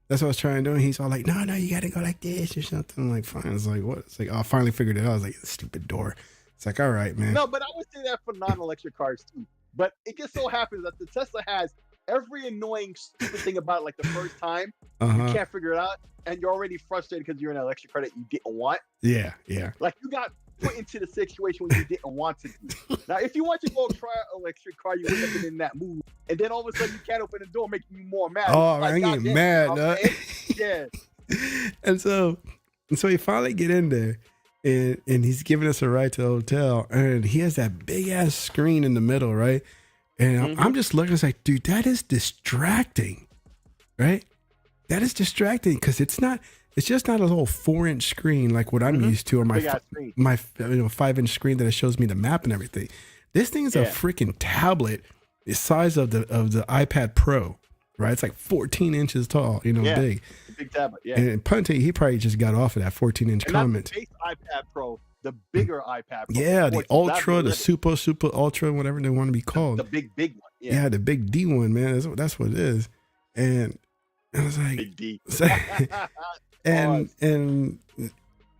That's what I was trying to do. And he's all like, no, you got to go like this or something. I'm like, fine. It's like, what? It's like, I finally figured it out. I was like, stupid door. It's like, all right, man. No, but I would say that for non-electric cars too. But it just so happens that the Tesla has every annoying, stupid thing about it. Like the first time, you can't figure it out, and you're already frustrated because you're in an electric car that you didn't want. Yeah. Like you got put into the situation when you didn't want to do. Now, if you want to go try an electric car, you wouldn't have been in that mood, and then all of a sudden you can't open the door, making you more mad. Oh, like, I get mad. Yeah. And so we finally get in there. And he's giving us a ride to the hotel, and he has that big ass screen in the middle, right? And I'm just looking, it's like, dude, that is distracting, right? That is distracting because it's just not a little 4-inch screen like what I'm used to, or my 5-inch screen that it shows me the map and everything. This thing is a freaking tablet the size of the iPad Pro, right? It's like 14 inches tall, big. Big tablet, yeah. And Punty, he probably just got off of that 14-inch comment. Not the base iPad Pro, the bigger iPad Pro. Yeah, the Ultra, the Super Ultra, whatever they want to be called. The big one. Yeah, the big D one, man. That's what it is. And I was like, big D. and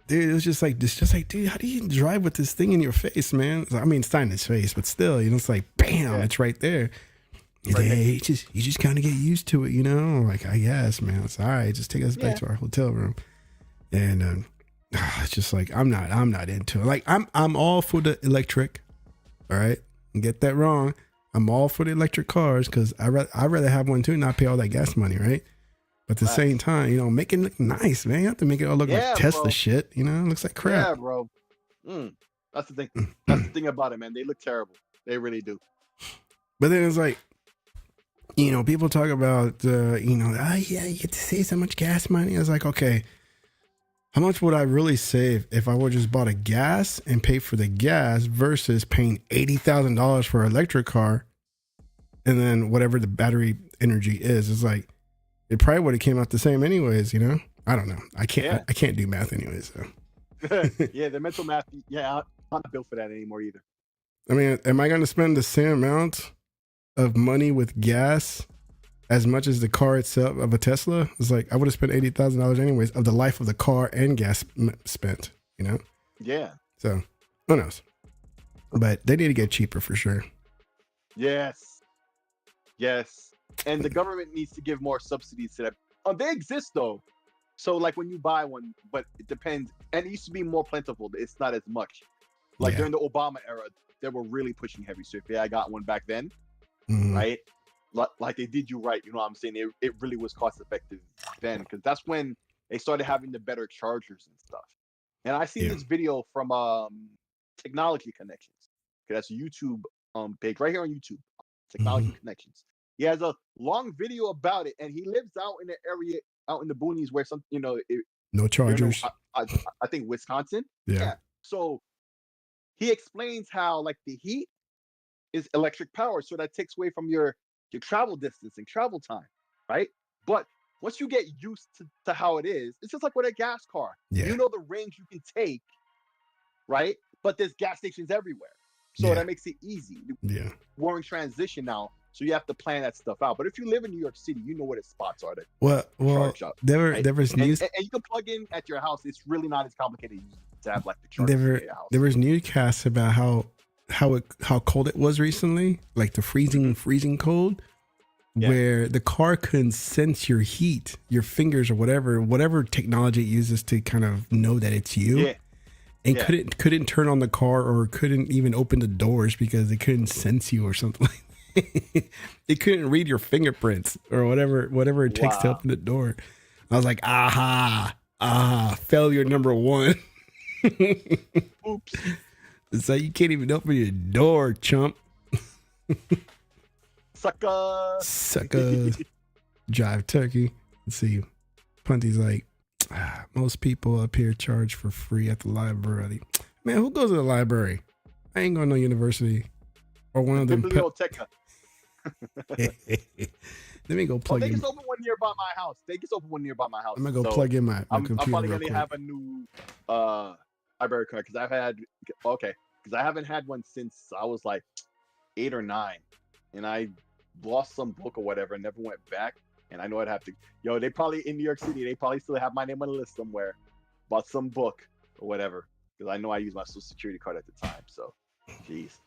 dude, it was just like, dude, how do you drive with this thing in your face, man? I mean, it's not in his face, but still, it's like, bam, it's right there. You just kind of get used to it, Like, I guess, man, it's all right. Just take us back to our hotel room, and it's just like I'm not into it. Like, I'm all for the electric. All right, and get that wrong. I'm all for the electric cars because I'd rather have one too, and not pay all that gas money, right? But at the same time, make it look nice, man. You have to make it all look like Tesla shit. It looks like crap. Yeah, bro. That's the thing. That's the thing about it, man. They look terrible. They really do. But then it's like, people talk about, you get to save so much gas money. I was like, okay, how much would I really save if I would just bought a gas and pay for the gas versus paying $80,000 for an electric car, and then whatever the battery energy is? It's like, it probably would have came out the same anyways. I don't know. I can't do math anyways. So. Yeah, the mental math. Yeah, I'm not built for that anymore either. I mean, am I going to spend the same amount of money with gas as much as the car itself of a Tesla? It's like I would have spent $80,000 anyways of the life of the car and gas spent. Yeah. So who knows? But they need to get cheaper for sure. Yes. And the government needs to give more subsidies to that. They exist though. So like when you buy one, but it depends. And it used to be more plentiful. It's not as much. Like during the Obama era, they were really pushing heavy. So if I got one back then, right? Like they did you right. You know what I'm saying? It really was cost effective then, because that's when they started having the better chargers and stuff. And I see this video from Technology Connections. Okay, that's a YouTube page right here on YouTube. Technology Connections. He has a long video about it, and he lives out in an area out in the boonies where some, no you know, chargers. I think Wisconsin. Yeah. So he explains how like the heat is electric power, so that takes away from your travel distance and travel time, right? But once you get used to how it is, it's just like with a gas car. Yeah. You know the range you can take, right? But there's gas stations everywhere, so Yeah. that makes it easy. Yeah. We're in transition now, so you have to plan that stuff out. But if you live in New York City, you know what its spots are to Well, charge up. there was And, news. and you can plug in at your house. It's really not as complicated to have like the charger at your house. There was newscasts about how cold it was recently, like the freezing cold, where the car couldn't sense your heat, your fingers or whatever technology it uses to kind of know that it's you, and couldn't turn on the car or couldn't even open the doors because it couldn't sense you or something. It couldn't read your fingerprints or whatever it takes to open the door. I was like, failure number one. Oops. It's like you can't even open your door, chump. Sucker. Drive turkey. Let's see. Punty's like, most people up here charge for free at the library. Man, who goes to the library? I ain't going to no university or one of them. Biblioteca. Let me go plug They in. just opened one nearby my house. I'm gonna go plug in my I'm computer. probably real gonna quick. have a new library card because I haven't had one since I was like 8 or 9, and I lost some book or whatever and never went back. And I know I'd have to. They probably in New York City. They probably still have my name on the list somewhere about some book or whatever because I know I used my Social Security card at the time. So, jeez.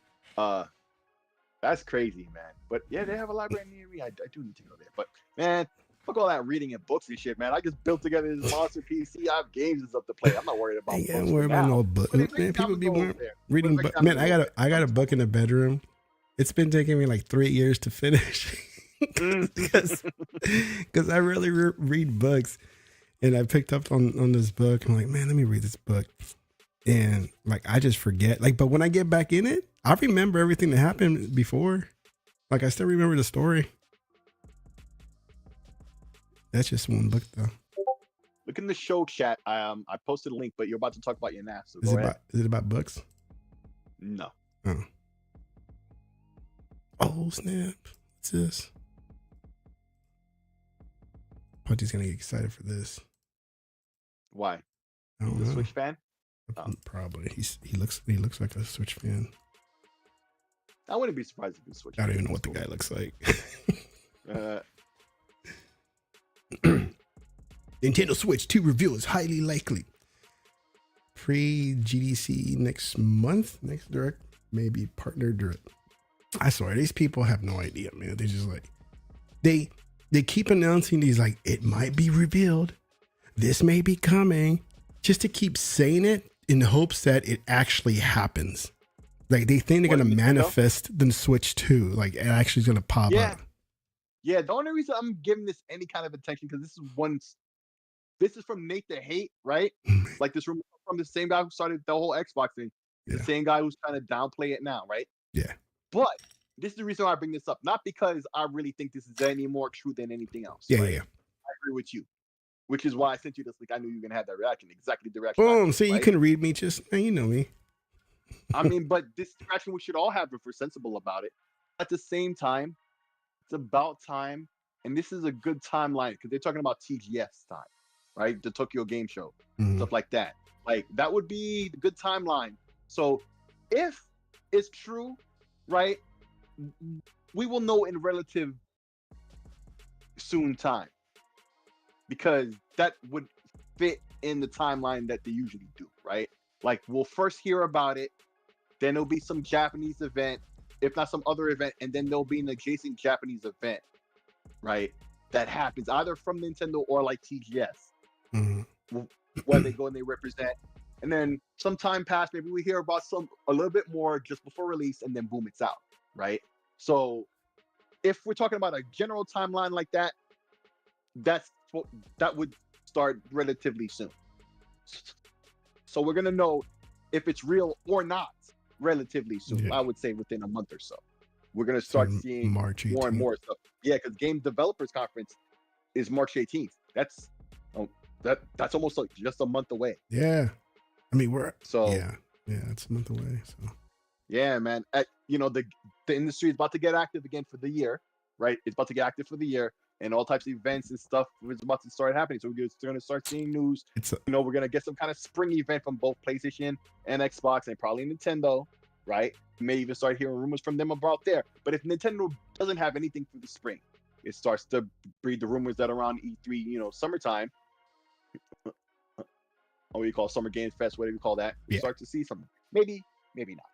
That's crazy, man. But yeah, they have a library near me. I do need to go there. But man, fuck all that reading and books and shit, man. I just built together this monster PC. I have games and stuff to play. I'm not worried about books. I'm worried about no books. Man, people be reading books. Man, I got a book in the bedroom. It's been taking me like 3 years to finish because I really read books, and I picked up on this book. I'm like, man, let me read this book, and like I just forget. Like, but when I get back in it, I remember everything that happened before. Like, I still remember the story. That's just one book, though. Look in the show chat. I posted a link, but you're about to talk about your NAS. So Is it about books? No. Oh, snap. What's this? Punty's going to get excited for this. Why? I don't He's a know. Switch fan? Probably. He looks like a Switch fan. I wouldn't be surprised if he's Switch. I don't even know what the guy looks like. Nintendo Switch 2 reveal is highly likely. Pre-GDC next month. Next direct. Maybe partner direct. I swear, these people have no idea, man. They just like... They keep announcing these like, it might be revealed. This may be coming. Just to keep saying it in hopes that it actually happens. Like, they think they're going to manifest the Switch 2. Like, it actually is going to pop up. Yeah, the only reason I'm giving this any kind of attention, because this is from Nate the Hate, right? Like, this from the same guy who started the whole Xbox thing. The same guy who's trying to downplay it now, right? Yeah. But this is the reason why I bring this up. Not because I really think this is any more true than anything else. Yeah, right? yeah. I agree with you. Which is why I sent you this link. I knew you were going to have that reaction. Exactly the reaction. Boom. See, right? You can read me just, man, you know me. I mean, but this reaction we should all have if we're sensible about it. At the same time, it's about time. And this is a good timeline because they're talking about TGS time, right? The Tokyo Game Show, stuff like that. Like, that would be the good timeline. So if it's true, right, we will know in relative soon time. Because that would fit in the timeline that they usually do, right? Like, we'll first hear about it, then there'll be some Japanese event, if not some other event, and then there'll be an adjacent Japanese event, right? That happens either from Nintendo or like TGS, where they go and they represent. And then some time passed, maybe we hear about a little bit more just before release, and then boom, it's out, right? So if we're talking about a general timeline like that, that would start relatively soon. So we're gonna know if it's real or not relatively soon. I would say within a month or so. We're gonna start seeing March 18th. more and more stuff. Yeah, because Game Developers Conference is March 18th. That's that's almost like just a month away. Yeah, I mean So yeah, it's a month away. So yeah, man. You know, the industry is about to get active again for the year, right? It's about to get active for the year, and all types of events and stuff is about to start happening. So we're going to start seeing news. You know, we're going to get some kind of spring event from both PlayStation and Xbox, and probably Nintendo, right? We may even start hearing rumors from them about there. But if Nintendo doesn't have anything for the spring, it starts to breed the rumors that around E3, you know, summertime, or what you call Summer Games Fest, whatever you call that, we start to see something. Maybe not.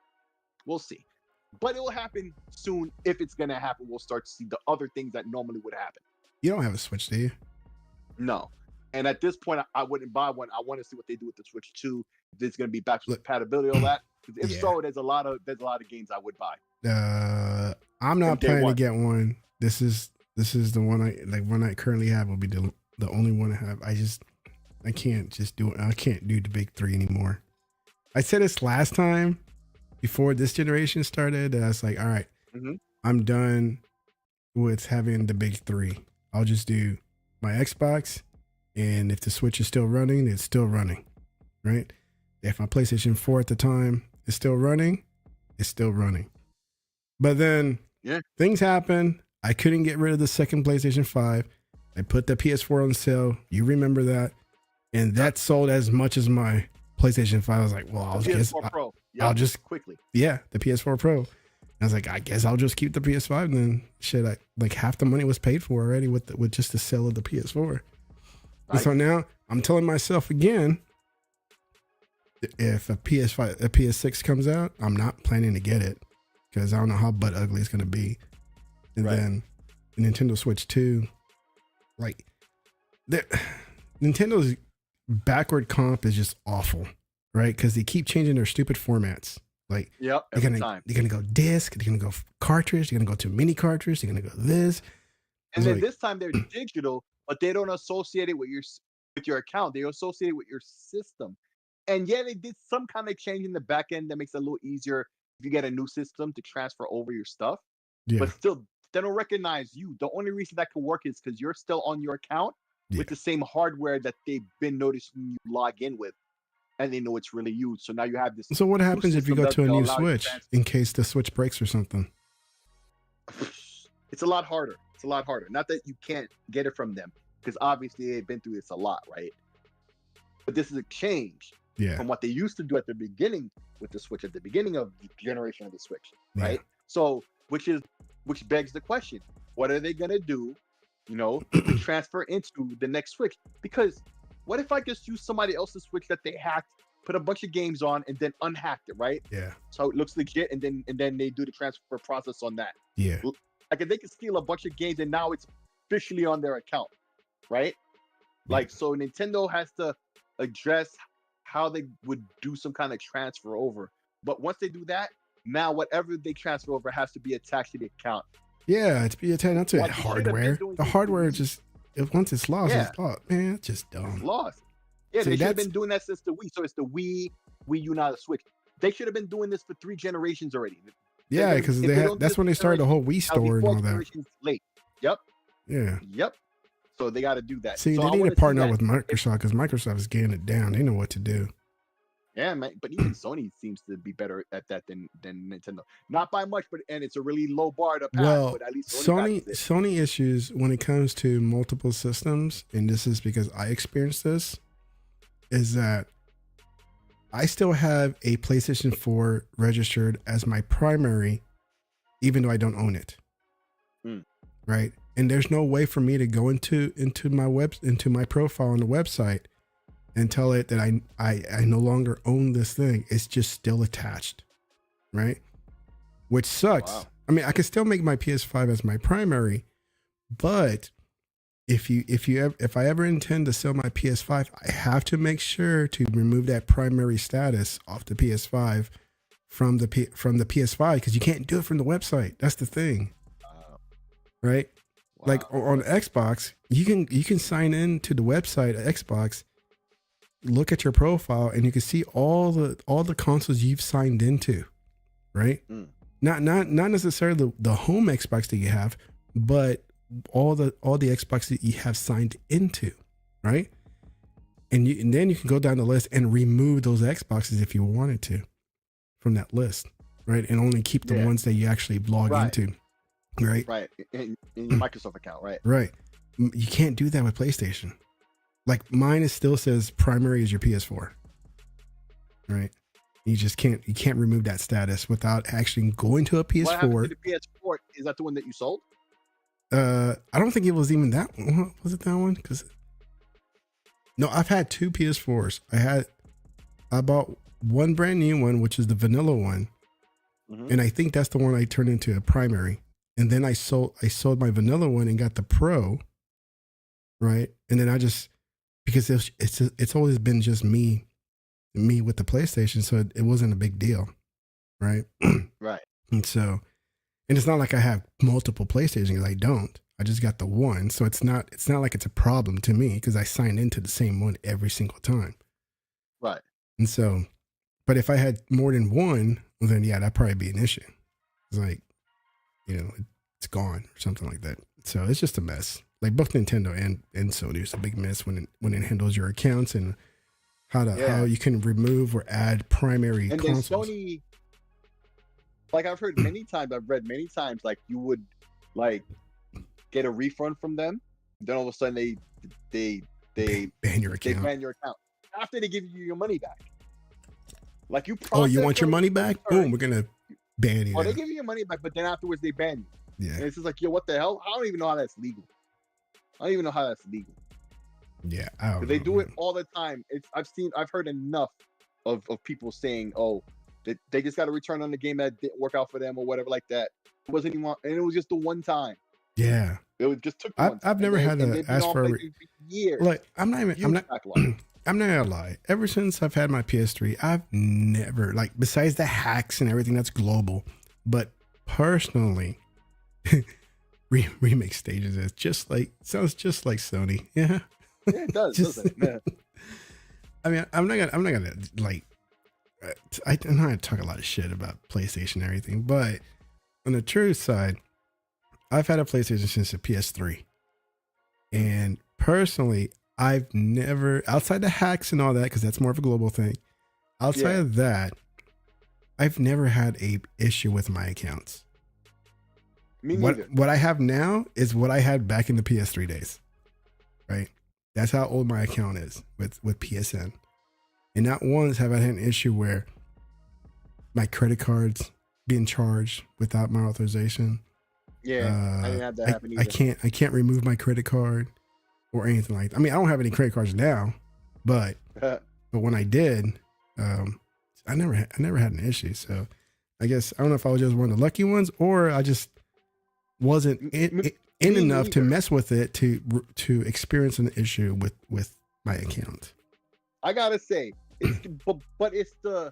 We'll see. But it will happen soon. If it's going to happen, we'll start to see the other things that normally would happen. You don't have a Switch, do you? No. And at this point, I wouldn't buy one. I want to see what they do with the Switch 2. If there's going to be backwards compatibility, all that. If so, there's a lot of games I would buy. I'm not planning to get one. This is the one I currently have will be the only one I have. I can't just do it. I can't do the big three anymore. I said this last time before this generation started. I was like, all right, I'm done with having the big three. I'll just do my Xbox, and if the Switch is still running, it's still running, right? If my PlayStation 4 at the time is still running, it's still running. But then things happen. I couldn't get rid of the second PlayStation 5. I put the PS4 on sale. You remember that? And that sold as much as my PlayStation 5. I was like, well, I'll just quickly. Yeah, the PS4 Pro. I was like, I guess I'll just keep the PS5. And then shit, like half the money was paid for already with just the sale of the PS4. Nice. And so now I'm telling myself again, if a PS6 comes out, I'm not planning to get it because I don't know how butt ugly it's going to be. And then the Nintendo Switch 2, like Nintendo's backward comp is just awful, right? Because they keep changing their stupid formats. Like, they're gonna go disc, they're gonna go cartridge, they're gonna go to mini cartridge, they're gonna go this. And then this time they're digital, but they don't associate it with your account. They associate it with your system. And yeah, they did some kind of change in the back end that makes it a little easier if you get a new system to transfer over your stuff. Yeah. But still, they don't recognize you. The only reason that can work is because you're still on your account with the same hardware that they've been noticing you log in with. And they know it's really you. So now you have this. So what happens if you go to a new Switch in case the Switch breaks or something? It's a lot harder. Not that you can't get it from them, because obviously they've been through this a lot, right? But this is a change from what they used to do at the beginning with the Switch, at the beginning of the generation of the Switch, right? So, which begs the question: what are they gonna do, to transfer into the next Switch? Because what if I just use somebody else's Switch that they hacked, put a bunch of games on, and then unhacked it, right? Yeah. So it looks legit, and then they do the transfer process on that. Yeah. Like if they can steal a bunch of games, and now it's officially on their account, right? Like, so Nintendo has to address how they would do some kind of transfer over. But once they do that, now whatever they transfer over has to be attached to the account. Yeah, it's be attached not to hardware. The hardware just. Once it's lost, it's lost. Man, it's just dumb. It's lost. Yeah, they should have been doing that since the Wii. So it's the Wii U, now the Switch. They should have been doing this for 3 generations already. Yeah, because that's when they started the whole Wii store and all that. Late. Yep. Yeah. Yep. So they got to do that. See, they need to partner up with Microsoft because Microsoft is getting it down. They know what to do. Yeah, man. But even Sony seems to be better at that than Nintendo. Not by much, and it's a really low bar to pass. Well, but at least Sony issues when it comes to multiple systems, and this is because I experienced this, is that I still have a PlayStation 4 registered as my primary, even though I don't own it. Right? And there's no way for me to go into my profile on the website and tell it that I no longer own this thing. It's just still attached, right? Which sucks. Wow. I mean, I can still make my PS5 as my primary, but if I ever intend to sell my PS5, I have to make sure to remove that primary status off the PS5 from the PS5 because you can't do it from the website. That's the thing, right? Wow. Like on Xbox, you can sign in to the website of Xbox. Look at your profile and you can see all the consoles you've signed into, right? Not necessarily the home Xbox that you have, but all the Xbox that you have signed into, right? And then you can go down the list and remove those Xboxes if you wanted to from that list, right? And only keep the ones that you actually log into, right? Right. In your Microsoft account, right? Right. You can't do that with PlayStation. Like mine still says primary is your PS4, right? You just can't remove that status without actually going to a PS4. What happened to the PS4? Is that the one that you sold? I don't think it was even that one. Was it that one? Because no, I've had two PS4s. I bought one brand new one, which is the vanilla one, and I think that's the one I turned into a primary. And then I sold my vanilla one and got the Pro, right? And then I just, because it's always been just me with the PlayStation, so it wasn't a big deal, right? Right. And so, and it's not like I have multiple PlayStations, because I don't. I just got the one, so it's not like it's a problem to me because I signed into the same one every single time. Right. And so, but if I had more than one, well then yeah, that'd probably be an issue. It's like, you know, it's gone or something like that. So it's just a mess. Like both Nintendo and Sony is a big mess when it handles your accounts and how you can remove or add primary and consoles. Then Sony, like I've read many times, like you would like get a refund from them, then all of a sudden they ban your account. They ban your account after they give you your money back. Like you. Oh, you want your money back? Boom, we're gonna ban you. Oh, they give you your money back, but then afterwards they ban you. Yeah. And it's just like, yo, what the hell? I don't even know how that's legal. Yeah, they do it all the time. I've heard enough of people saying, oh, they just got to return on the game that didn't work out for them or whatever like that. It wasn't even, and it was just the one time. Yeah, it was just took. I've never had to ask for years. Like I'm not gonna lie. Ever since I've had my PS3, I've never, like, besides the hacks and everything that's global, but personally, remake stages sounds just like Sony. Yeah, it does, doesn't it? Yeah. I mean, I'm not gonna like. I'm not gonna talk a lot of shit about PlayStation and everything, but on the true side, I've had a PlayStation since the PS3, and personally, I've never, outside the hacks and all that, because that's more of a global thing. Outside of that, I've never had a issue with my accounts. Me neither. What I have now is what I had back in the PS3 days, right? That's how old my account is with PSN. And not once have I had an issue where my credit cards being charged without my authorization. Yeah, I didn't have that happen either. I can't remove my credit card or anything like that. I mean, I don't have any credit cards now, but when I did, I never had an issue. So I guess I don't know if I was just one of the lucky ones, or I just wasn't in enough to mess with it to experience an issue with my account. I gotta say, but it's the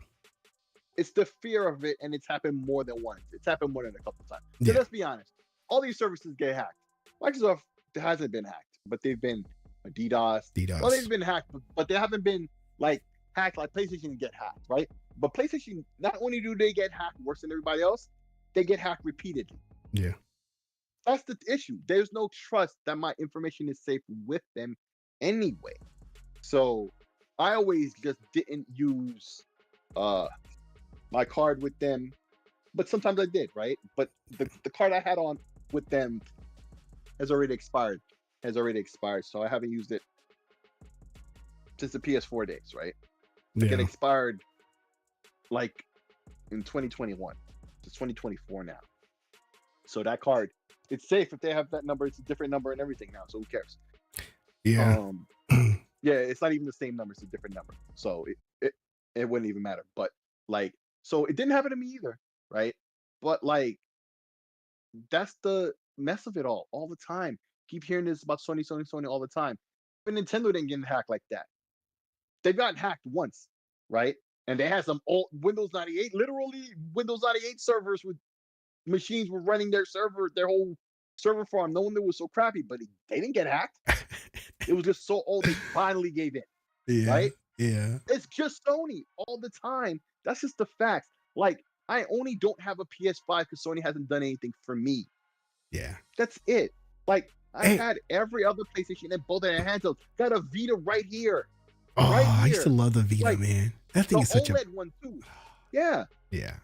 fear of it, and it's happened more than once. It's happened more than a couple times. So let's be honest, all these services get hacked. Microsoft hasn't been hacked, but they've been DDoS. Well, they've been hacked, but they haven't been like hacked like PlayStation get hacked, right? But PlayStation, not only do they get hacked worse than everybody else, they get hacked repeatedly. Yeah. That's the issue. There's no trust that my information is safe with them anyway. So I always just didn't use my card with them, but sometimes I did, right? But the card I had on with them has already expired. So I haven't used it since the PS4 days, right? Like it expired like in 2021. It's 2024 now. So that card, it's safe if they have that number. It's a different number and everything now. So who cares? Yeah. Yeah, it's not even the same number. It's a different number. So it wouldn't even matter. But like, so it didn't happen to me either, right? But like, that's the mess of it all the time. Keep hearing this about Sony all the time. But Nintendo didn't get hacked like that. They got hacked once, right? And they had some old Windows 98, literally Windows 98 servers with machines were running their whole server farm. No wonder it was so crappy, but they didn't get hacked. It was just so old they finally gave in. Yeah. Right? Yeah. It's just Sony all the time. That's just the facts. Like, I only don't have a PS5 because Sony hasn't done anything for me. Yeah. That's it. Like I Hey. had every other PlayStation in both of their handhelds. Got a Vita right here. Oh, Right I used to here. love the Vita, Like man. That the thing is such a OLED one too. Yeah. yeah.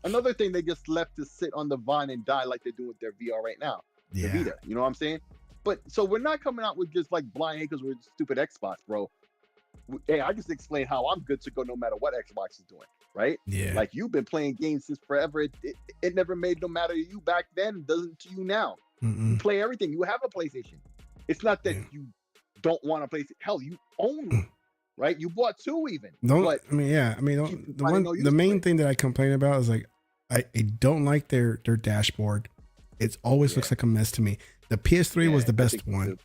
Another thing they just left to sit on the vine and die like they're doing with their VR right now. The Yeah. Vita. You know what I'm saying? But so we're not coming out with just like blind hate because we're stupid Xbox, bro. Hey, I just explained how I'm good to go no matter what Xbox is doing, right? Yeah. Like you've been playing games since forever. It never made no matter to you back then, doesn't to you now. You play everything. You have a PlayStation. It's not that you don't want to play. Hell, you own one, right? You bought two even. But I mean, yeah. I mean, the main thing that I complain about is like I don't like their dashboard. It always looks like a mess to me. The PS3 was the best one.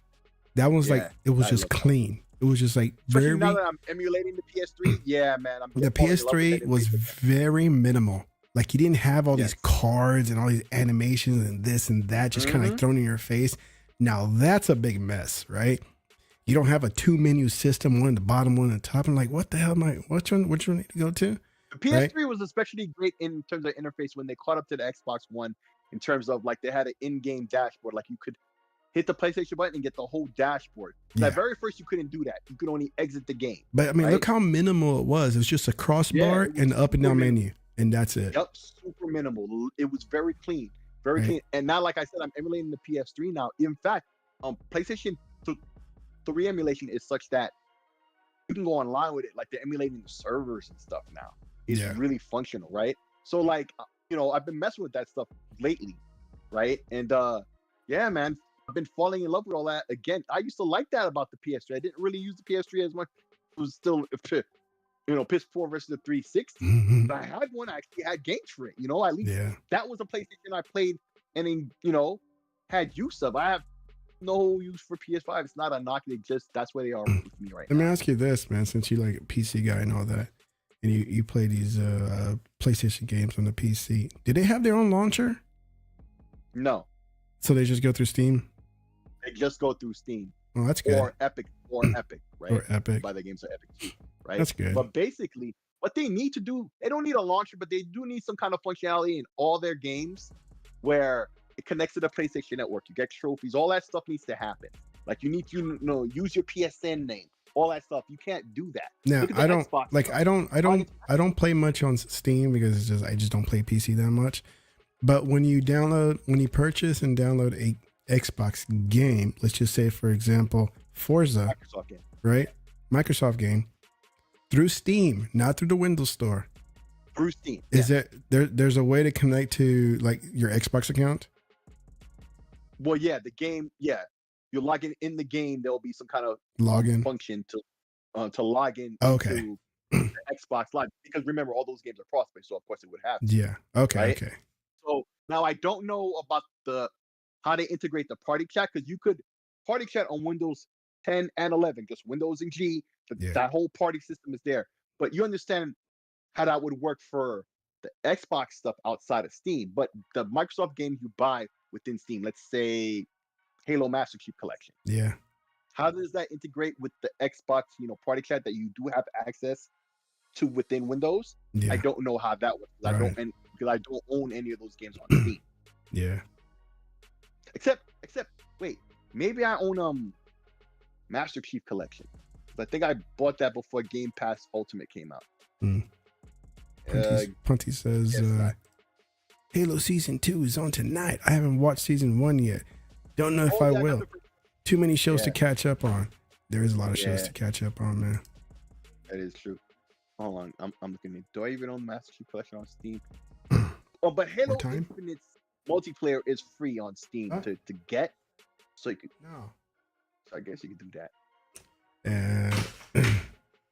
That was like it was just clean. It was just like especially now that I'm emulating the PS3. Yeah, man. The PS3 was very minimal. Like you didn't have all these cards and all these animations and this and that just kind of like thrown in your face. Now that's a big mess, right? You don't have a 2-menu system, one at the bottom, one at the top. I'm like, what the hell am I? Which one need to go to? The PS3 was especially great in terms of interface when they caught up to the Xbox One in terms of like they had an in-game dashboard. Like you could hit the PlayStation button and get the whole dashboard. At very first, you couldn't do that. You could only exit the game. But I mean, look how minimal it was. It was just a crossbar and up and down menu, and that's it. Yep, super minimal. It was very clean, very clean. And now, like I said, I'm emulating the PS3 now. In fact, PlayStation 3 emulation is such that you can go online with it. Like they're emulating the servers and stuff now. It's really functional, right? So like, you know, I've been messing with that stuff lately, right? And yeah, man, I've been falling in love with all that again. I used to like that about the PS3. I didn't really use the PS3 as much. It was still, you know, PS4 versus the 360. But I had one. I actually had games for it. You know, at least that was a PlayStation I played and then, you know, had use of. I have no use for PS5. It's not a knock. It just that's where they are with me right now. Let me ask you this, man. Since you like a PC guy and all that, and you play these PlayStation games on the PC, did they have their own launcher? No. So they just go through Steam? They just go through Steam. Oh, that's good. Or Epic, right? Or Epic. By the games are Epic too, right? That's good. But basically, what they need to do, they don't need a launcher, but they do need some kind of functionality in all their games where it connects to the PlayStation Network. You get trophies. All that stuff needs to happen. Like you need to, you know, use your PSN name. All that stuff. You can't do that. No, I don't like. I don't play much on Steam because I just don't play PC that much. But when you purchase and download a Xbox game, let's just say, for example, Forza, Microsoft game, right? Microsoft game through Steam, not through the Windows Store. Through Steam. Is there's a way to connect to like your Xbox account? Well, yeah, the game, you're logging in the game. There'll be some kind of login function to log in to the Xbox Live, because remember all those games are crossplay, so of course it would have. Okay. So now I don't know about how they integrate the party chat, because you could party chat on Windows 10 and 11, just Windows and G. That whole party system is there. But you understand how that would work for the Xbox stuff outside of Steam. But the Microsoft games you buy within Steam, let's say Halo Master Chief Collection. Yeah. How does that integrate with the Xbox, you know, party chat that you do have access to within Windows? Yeah. I don't know how that works. Because I don't own any of those games on Steam. Yeah. Except wait, maybe I own Master Chief Collection. I think I bought that before Game Pass Ultimate came out. Punty says Halo Season 2 is on tonight. I haven't watched Season 1 yet. Don't know if I will. Too many shows to catch up on. There is a lot of shows to catch up on, man. That is true. Hold on, I'm looking at. Do I even own Master Chief Collection on Steam? Oh, but Halo Infinite's multiplayer is free on Steam to get. So you could. No. So I guess you could do that. And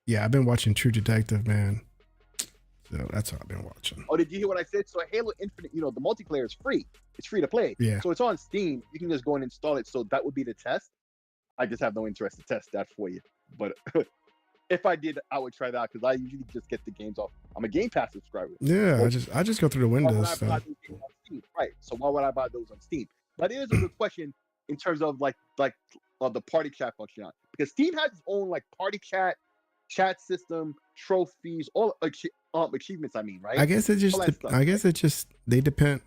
yeah, I've been watching True Detective, man. So that's what I've been watching. Oh, did you hear what I said? So Halo Infinite, you know, the multiplayer is free. It's free to play. Yeah. So it's on Steam. You can just go and install it. So that would be the test. I just have no interest to test that for you. But if I did, I would try that, because I usually just get the games off. I'm a Game Pass subscriber. Yeah, I just go through the windows. Right. So why would I buy those on Steam? But it is a good question in terms of like the party chat functionality, because Steam has its own like party chat system, trophies, all achievements. I mean, right? I guess it just they depend.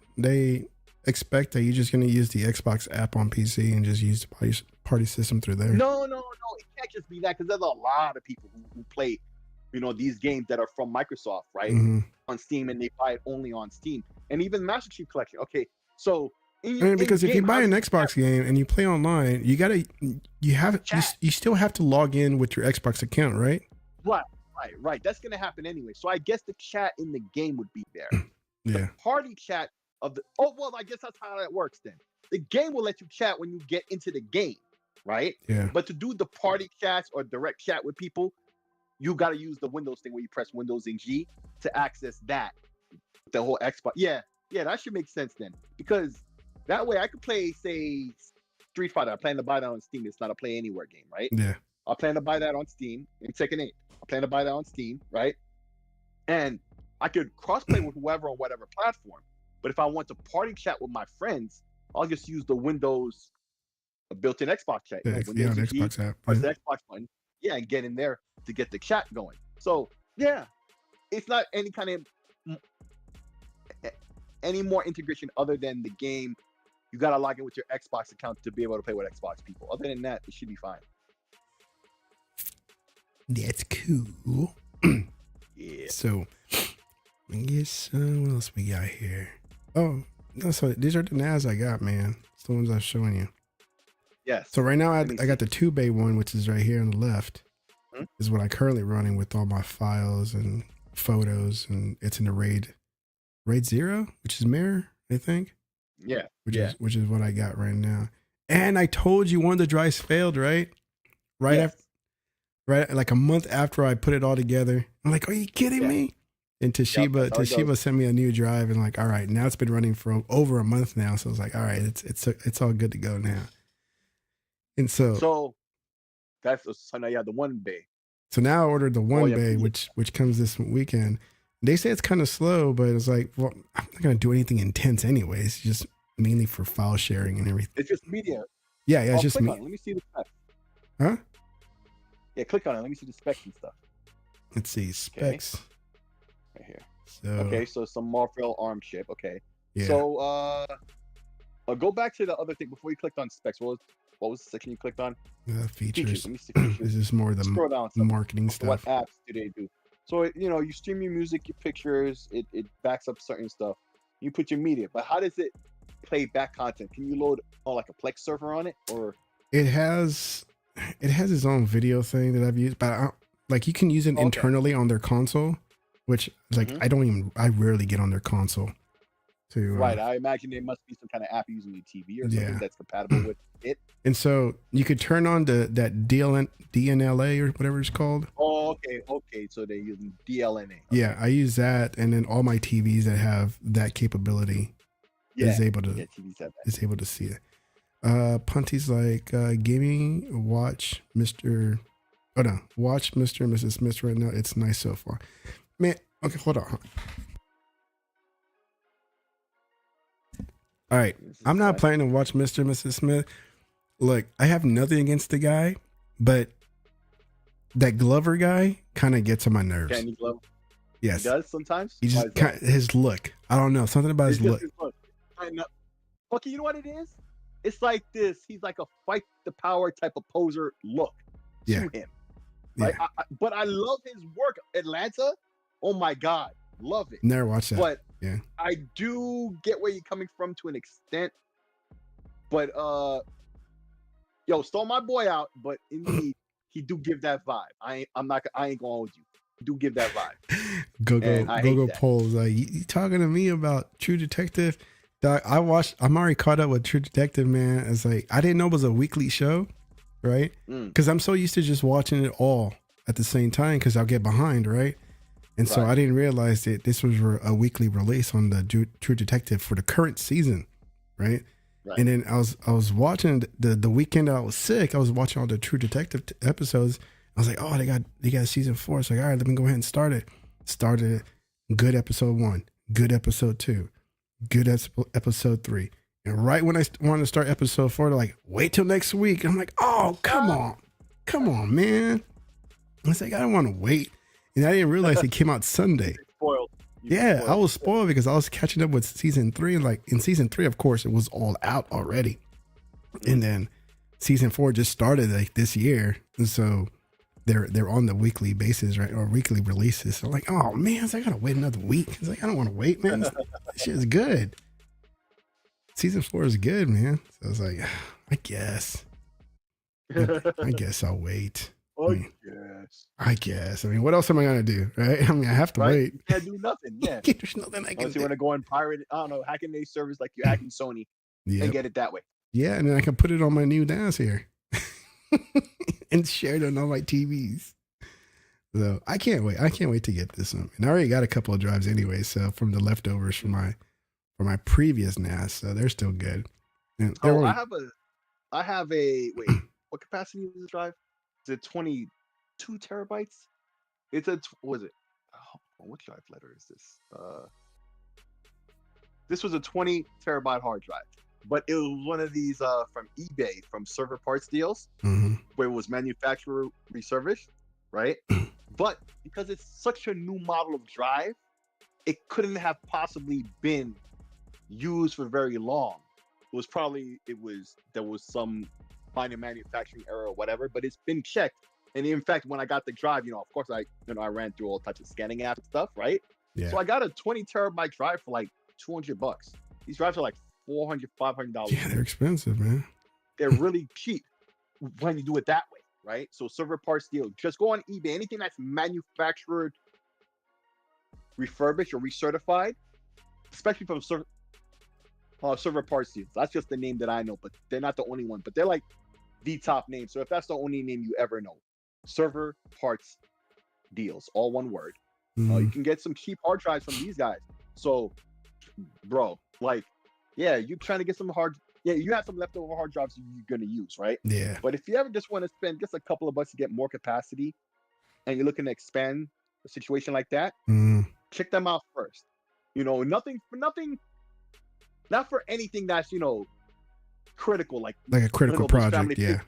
expect that you're just going to use the Xbox app on PC and just use the party system through there? No. It can't just be that, because there's a lot of people who play, these games that are from Microsoft, right? Mhm. On Steam, and they buy it only on Steam. And even Master Chief Collection. Okay, so I mean, because if you buy an Xbox game and you play online, you still have to log in with your Xbox account, right? Right. That's gonna happen anyway. So I guess the chat in the game would be there. Yeah. The party chat of the I guess that's how that works then. The game will let you chat when you get into the game, right? Yeah. But to do the party chats or direct chat with people, you got to use the Windows thing where you press Windows and G to access that. The whole Xbox. Yeah, that should make sense then, because that way I could play, say, Street Fighter. I plan to buy that on Steam. It's not a Play Anywhere game, right? Yeah. I plan to buy that on Steam in Tekken 8. I plan to buy that on Steam, right? And I could crossplay with whoever on whatever platform. But if I want to party chat with my friends, I'll just use the Windows built-in Xbox chat. The Xbox app. Press the Xbox button, and get in there to get the chat going. So yeah, it's not any kind of any more integration other than the game. You got to log in with your Xbox account to be able to play with Xbox people. Other than that, it should be fine. That's cool. Yeah. So, I guess what else we got here? Oh, no, so these are the NAS I got, man. It's the ones I was showing you. Yes. So right now I got the 2-bay one, which is right here on the left. Hmm? Is what I'm currently running with all my files and photos, and it's in the RAID 0, which is Mirror, I think. Yeah. Which is what I got right now. And I told you one of the drives failed, right? Right like a month after I put it all together. I'm like, are you kidding me? And Toshiba sent me a new drive, and like, all right, now it's been running for over a month now. So I was like, all right, it's all good to go now. And so now you have the 1-bay. So now I ordered the 1-bay, which comes this weekend. They say it's kind of slow, but it's like, well, I'm not gonna do anything intense anyways. Just mainly for file sharing and everything. It's just media. Yeah, it's just me. Let me see the specs. Huh? Yeah, click on it. Let me see the specs and stuff. Let's see specs. Right here. So some Marvel ARM chip. Okay. Yeah. So go back to the other thing before you clicked on specs. What was the section you clicked on? Features. Let me see features. This is more the marketing stuff. What apps do they do? So you stream your music, your pictures. It backs up certain stuff. You put your media, but how does it play back content? Can you load like a Plex server on it, or it has its own video thing that I've used, but like you can use it internally on their console, which like I rarely get on their console. I imagine there must be some kind of app using your TV or something that's compatible with it. And so you could turn on that DNLA or whatever it's called. Oh, okay. So they're using DLNA. Okay. Yeah, I use that, and then all my TVs that have that capability is able to see it. Punty's like gaming. Watch Mr. and Mrs. Smith right now. It's nice so far, man. Okay, hold on. All right, I'm not planning to watch Mr. and Mrs. Smith. Look, I have nothing against the guy, but that Glover guy kind of gets on my nerves. Danny Glover? Yes. He does sometimes? He just his look. I don't know. Something about his look. I know. Okay, you know what it is? It's like this. He's like a fight the power type of poser look to him. Right? Yeah. But I love his work. Atlanta, oh my God. Love it. Never watched that. But yeah, I do get where you're coming from to an extent. But stole my boy out, but indeed he do give that vibe. I ain't gonna hold you. He do give that vibe. Go polls. Like you talking to me about True Detective? Doc, I'm already caught up with True Detective, man. It's like I didn't know it was a weekly show, right? Because I'm so used to just watching it all at the same time because I'll get behind, right? And so I didn't realize that this was a weekly release on the True Detective for the current season, right? And then I was watching the weekend I was sick. I was watching all the True Detective episodes. I was like, oh, they got season 4. It's like, all right, let me go ahead and start it. Started it. Good episode 1. Good episode 2. Good episode 3. And right when I wanted to start episode 4, they're like, wait till next week. I'm like, oh, come on, man. I was like, I don't want to wait. And I didn't realize it came out Sunday. Spoiled. Yeah, I was spoiled because I was catching up with season 3. Like in season 3, of course, it was all out already, and then season 4 just started like this year, and so they're on the weekly basis, right, or weekly releases. So like, oh man, I gotta wait another week. It's like I don't want to wait, man. This shit is good. Season 4 is good, man. So I was like, I guess I'll wait. I guess. I mean, what else am I gonna do, right? I mean, I have to wait. You can't do nothing. Yeah, there's nothing I can unless do. you want to go and pirate. I don't know, hacking a service like you're hacking Sony and get it that way. Yeah, and then I can put it on my new NAS here and share it on all my TVs. So I can't wait. I can't wait to get this one. And I already got a couple of drives anyway, so from the leftovers from my previous NAS, so they're still good. And I have a wait. What capacity is this drive? Is it 22 terabytes? It's a what is it? Oh, what drive letter is this? This was a 20 terabyte hard drive, but it was one of these from eBay, from server parts deals, where it was manufacturer refurbished, right? But because it's such a new model of drive, it couldn't have possibly been used for very long. There was some minor manufacturing error or whatever, but it's been checked. And in fact, when I got the drive, of course I ran through all types of scanning app stuff, right? Yeah. So I got a 20 terabyte drive for like $200. These drives are like $400, $500. Yeah, they're expensive, man. They're really cheap when you do it that way, right? So server parts deal, just go on eBay. Anything that's manufactured, refurbished, or recertified, especially from server parts deals. That's just the name that I know, but they're not the only one. But they're like the top name. So if that's the only name you ever know, server parts deals, all one word. You can get some cheap hard drives from these guys. So, bro, like, yeah, you're trying to get some you have some leftover hard drives you're gonna use, right? Yeah. But if you ever just want to spend just a couple of bucks to get more capacity, and you're looking to expand a situation like that, check them out first. Nothing, not for anything that's critical, like a critical project, yeah.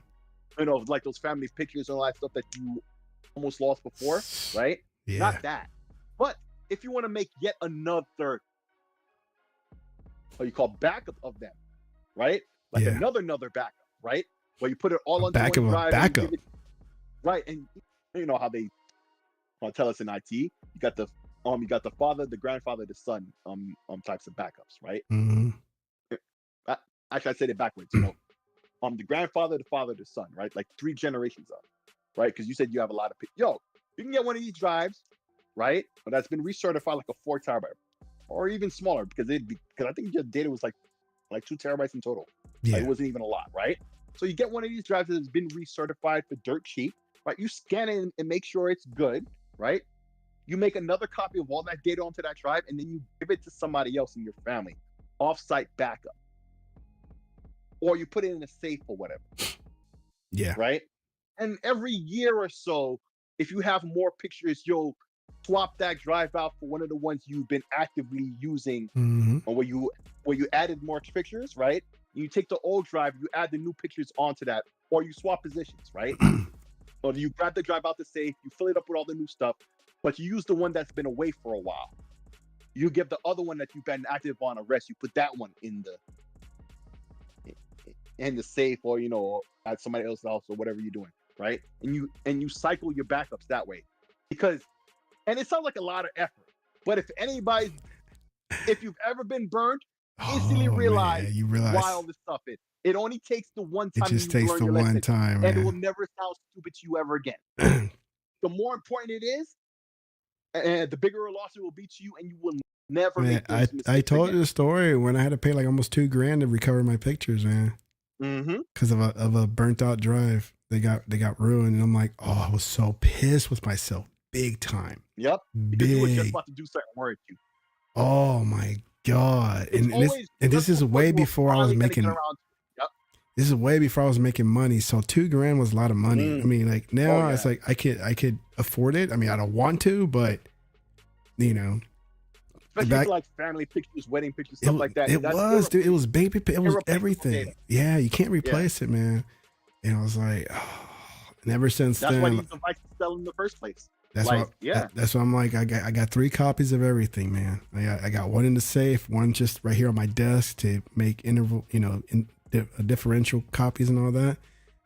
Like those family pictures and all that stuff that you almost lost before, right? Yeah. Not that. But if you want to make yet another, what you call backup of them, right? Like another backup, right? Where you put it all on one drive. Backup. Right, and you know how they tell us in IT, you got the father, the grandfather, the son, types of backups, right? Actually, I said it backwards. The grandfather, the father, the son, right? Like 3 generations of, right? Because you said you have a lot of you can get one of these drives, right? But that's been recertified like a 4 terabyte, or even smaller, because I think your data was like 2 terabytes in total. Yeah, it wasn't even a lot, right? So you get one of these drives that has been recertified for dirt cheap, right? You scan it and make sure it's good, right? You make another copy of all that data onto that drive, and then you give it to somebody else in your family, off-site backup, or you put it in a safe or whatever. Yeah. Right. And every year or so, if you have more pictures, you'll swap that drive out for one of the ones you've been actively using, or where you added more pictures, right? You take the old drive, you add the new pictures onto that, or you swap positions, right? Or you grab the drive out the safe, you fill it up with all the new stuff, but you use the one that's been away for a while. You give the other one that you've been active on a rest, you put that one in the safe, or at somebody else's house, or whatever you're doing, right? And you cycle your backups that way, and it sounds like a lot of effort, but if you've ever been burned, instantly realize why all this stuff is. It only takes the one time. It just takes the one time, and it will never sound stupid to you ever again. The more important it is, and the bigger a loss it will be to you, and you will never make those mistakes I told again. you the story when I had to pay like almost $2,000 to recover my pictures, man. Because of a burnt out drive. They got ruined, and I'm like, I was so pissed with myself, big time. Yep. Because you were just about to do something worse. Oh my God. And this is way before I was making. This is way before I was making money. So $2,000 was a lot of money. I mean, like now it's like I could afford it. I mean, I don't want to, but especially like family pictures, wedding pictures, stuff like that. It was, dude. It was baby. It was everything. Yeah, you can't replace it, man. And I was like, and ever since that's then, why these devices sell in the first place. That's Like, what. yeah. That's why I'm like, I got 3 copies of everything, man. I got one in the safe, one just right here on my desk to make interval, differential copies and all that.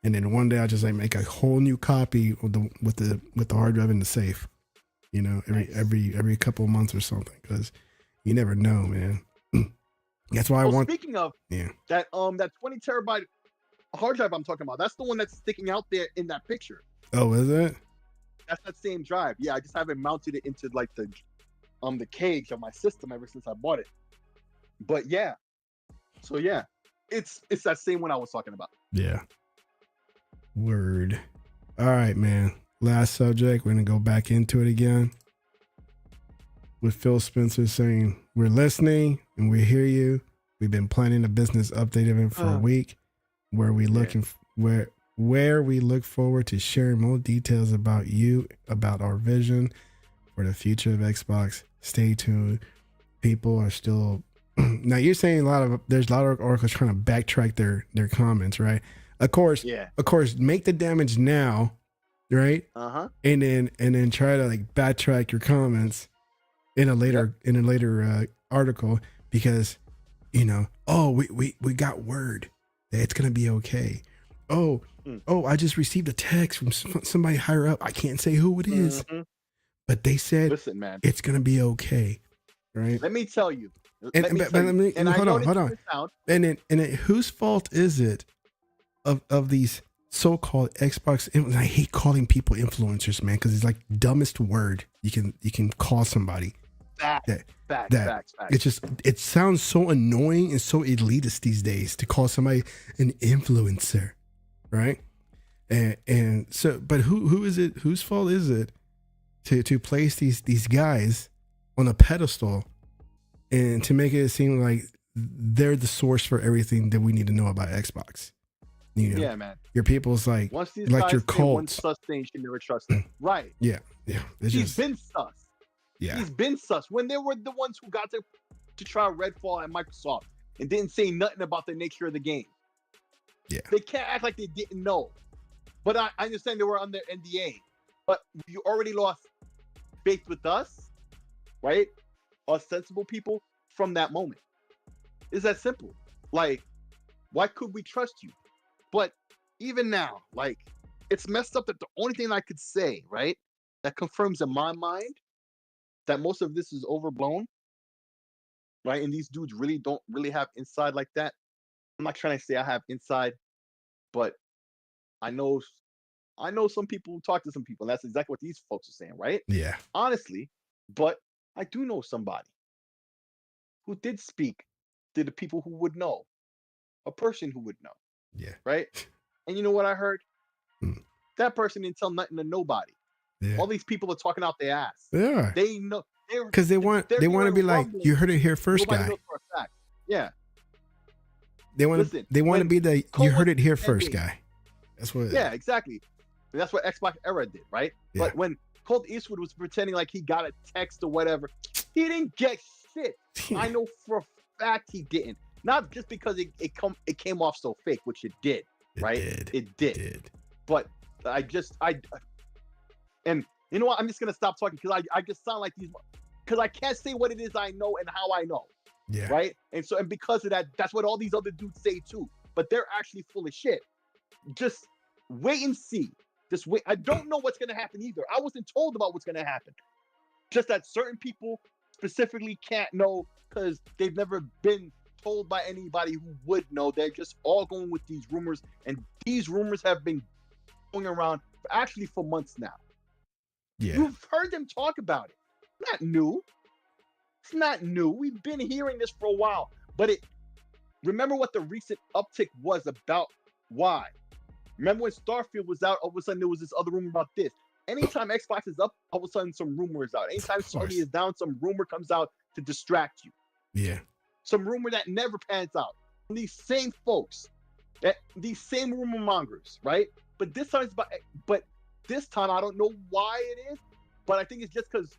And then one day I just like make a whole new copy with the hard drive in the safe. Every couple of months or something, because you never know, man. That's why I want. Speaking of that 20 terabyte hard drive I'm talking about, that's the one that's sticking out there in that picture. Oh, is it? That's that same drive. Yeah, I just haven't mounted it into like the cage of my system ever since I bought it. But yeah, so yeah, it's that same one I was talking about. Yeah. Word. All right, man. Last subject. We're gonna go back into it again with Phil Spencer saying, "We're listening and we hear you. We've been planning a business update event for a week where we where we look forward to sharing more details about you, about our vision for the future of Xbox. Stay tuned." People are still now. You're saying there's a lot of articles trying to backtrack their comments, right? Of course, make the damage now, right? And then try to like backtrack your comments in a later article, because we got word that it's gonna be okay. I just received a text from somebody higher up. I can't say who it is, but they said, "Listen, man, it's gonna be okay." Right? Let me tell you. Hold on. And then whose fault is it of these so-called Xbox? I hate calling people influencers, man, because it's like dumbest word you can call somebody. Facts. It sounds so annoying and so elitist these days to call somebody an influencer, right? And so, but who is it? Whose fault is it to place these guys on a pedestal and to make it seem like they're the source for everything that we need to know about Xbox? Yeah, man. Your people's like your cults. One sus thing, you should never trust them. Right. Yeah. He's been sus. Yeah. He's been sus. When they were the ones who got to try Redfall at Microsoft and didn't say nothing about the nature of the game. Yeah. They can't act like they didn't know. But I understand they were under NDA. But you already lost faith with us, right? Us sensible people from that moment. It's that simple. Like, why could we trust you? But even now, like, it's messed up that the only thing I could say, right, that confirms in my mind that most of this is overblown, right? And these dudes really don't have inside like that. I'm not trying to say I have inside, but I know some people who talk to some people, and that's exactly what these folks are saying, right? Yeah. Honestly, but I do know somebody who did speak to the people who would know, a person who would know. Yeah. Right? And you know what I heard? That person didn't tell nothing to nobody. Yeah. All these people are talking out their ass. Yeah. They know, because they want to be like, you heard it here first, guy. Yeah. They want to be the you heard it here first, guy. That's what. Yeah, exactly. And that's what Xbox Era did, right? Yeah. But when Colt Eastwood was pretending like he got a text or whatever, he didn't get shit. I know for a fact he didn't. Not just because it came off so fake, which it did, right? It did. But and you know what? I'm just gonna stop talking because I just sound like these, because I can't say what it is I know and how I know. Yeah. Right. And because of that, that's what all these other dudes say too. But they're actually full of shit. Just wait and see. Just wait. I don't know what's gonna happen either. I wasn't told about what's gonna happen. Just that certain people specifically can't know because they've never been told by anybody who would know. They're just all going with these rumors, and these rumors have been going around for months now. Yeah. You've heard them talk about it. Not new. It's not new. We've been hearing this for a while. But remember what the recent uptick was about. Why? Remember when Starfield was out, all of a sudden there was this other rumor about this. Anytime Xbox is up, all of a sudden some rumor is out. Anytime Sony is down, some rumor comes out to distract you. Yeah. Some rumor that never pans out. From these same folks, these same rumor mongers, right? But this time this time I don't know why it is, but I think it's just because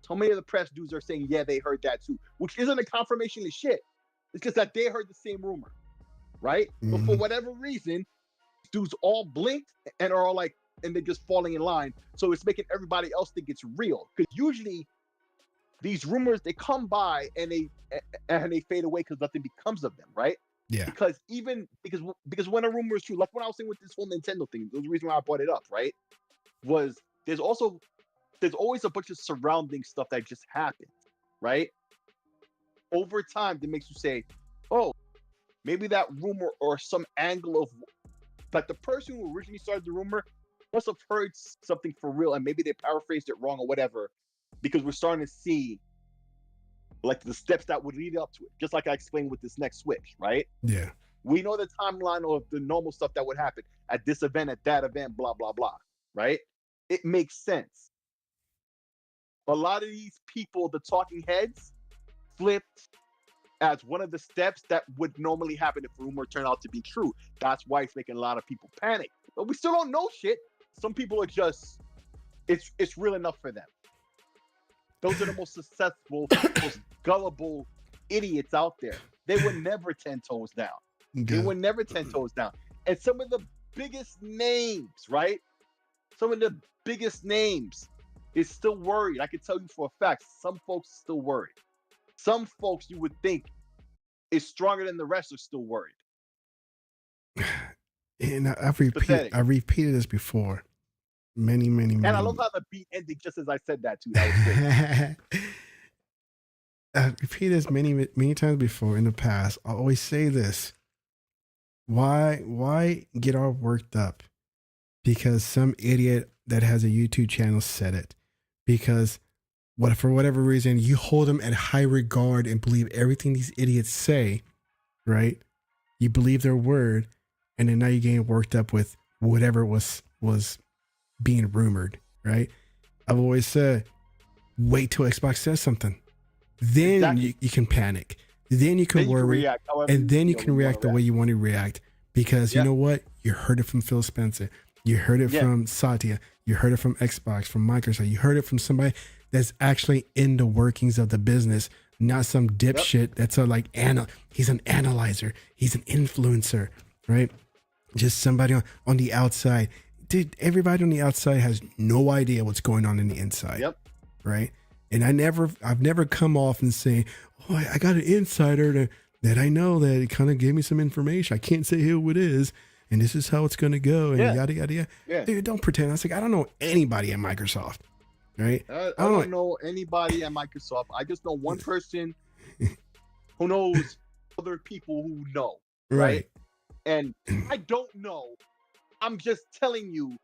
so many of the press dudes are saying, yeah, they heard that too, which isn't a confirmation of shit. It's just that they heard the same rumor, right? But for whatever reason, dudes all blinked and are all like, and they're just falling in line. So it's making everybody else think it's real. Because usually these rumors, they come by and they fade away because nothing becomes of them, right? Yeah. Because when a rumor is true, like when I was saying with this whole Nintendo thing, the reason why I brought it up, right, was there's always a bunch of surrounding stuff that just happens, right? Over time, that makes you say, oh, maybe that rumor or some angle of, like, the person who originally started the rumor must have heard something for real, and maybe they paraphrased it wrong or whatever, because we're starting to see, like, the steps that would lead up to it. Just like I explained with this next Switch, right? Yeah. We know the timeline of the normal stuff that would happen at this event, at that event, blah, blah, blah, right? It makes sense. A lot of these people, the talking heads, flipped as one of the steps that would normally happen if rumor turned out to be true. That's why it's making a lot of people panic. But we still don't know shit. Some people are just, it's real enough for them. Those are the most successful, most gullible idiots out there. They were never 10 toes down. They were never 10 toes down. And some of the biggest names, right? Some of the biggest names is still worried. I can tell you for a fact, some folks are still worried. Some folks you would think is stronger than the rest are still worried. And I've repeated this before. Many. And I love how the beat ended just as I said that too. That was great. I've repeated this many times before in the past. I always say this. Why get all worked up? Because some idiot that has a YouTube channel said it. Because for whatever reason, you hold them at high regard and believe everything these idiots say, right? You believe their word, and then now you're getting worked up with whatever was being rumored, right? I've always said, wait till Xbox says something. Then you can panic. Then you can worry. And then you can react the way you want to react. Because you know what? You heard it from Phil Spencer. You heard it from Satya. You heard it from Xbox, from Microsoft. You heard it from somebody that's actually in the workings of the business, not some dipshit that's he's an analyzer. He's an influencer, right? Just somebody on the outside. Dude, everybody on the outside has no idea what's going on in the inside, right? And I've never come off and say, oh, I got an insider that I know that it kind of gave me some information. I can't say who it is, and this is how it's going to go, and yada, yada, yada. Yeah. Dude, don't pretend. I was like, I don't know anybody at Microsoft, right? I don't know anybody at Microsoft. I just know one person who knows other people who know, right? And I don't know. I'm just telling you,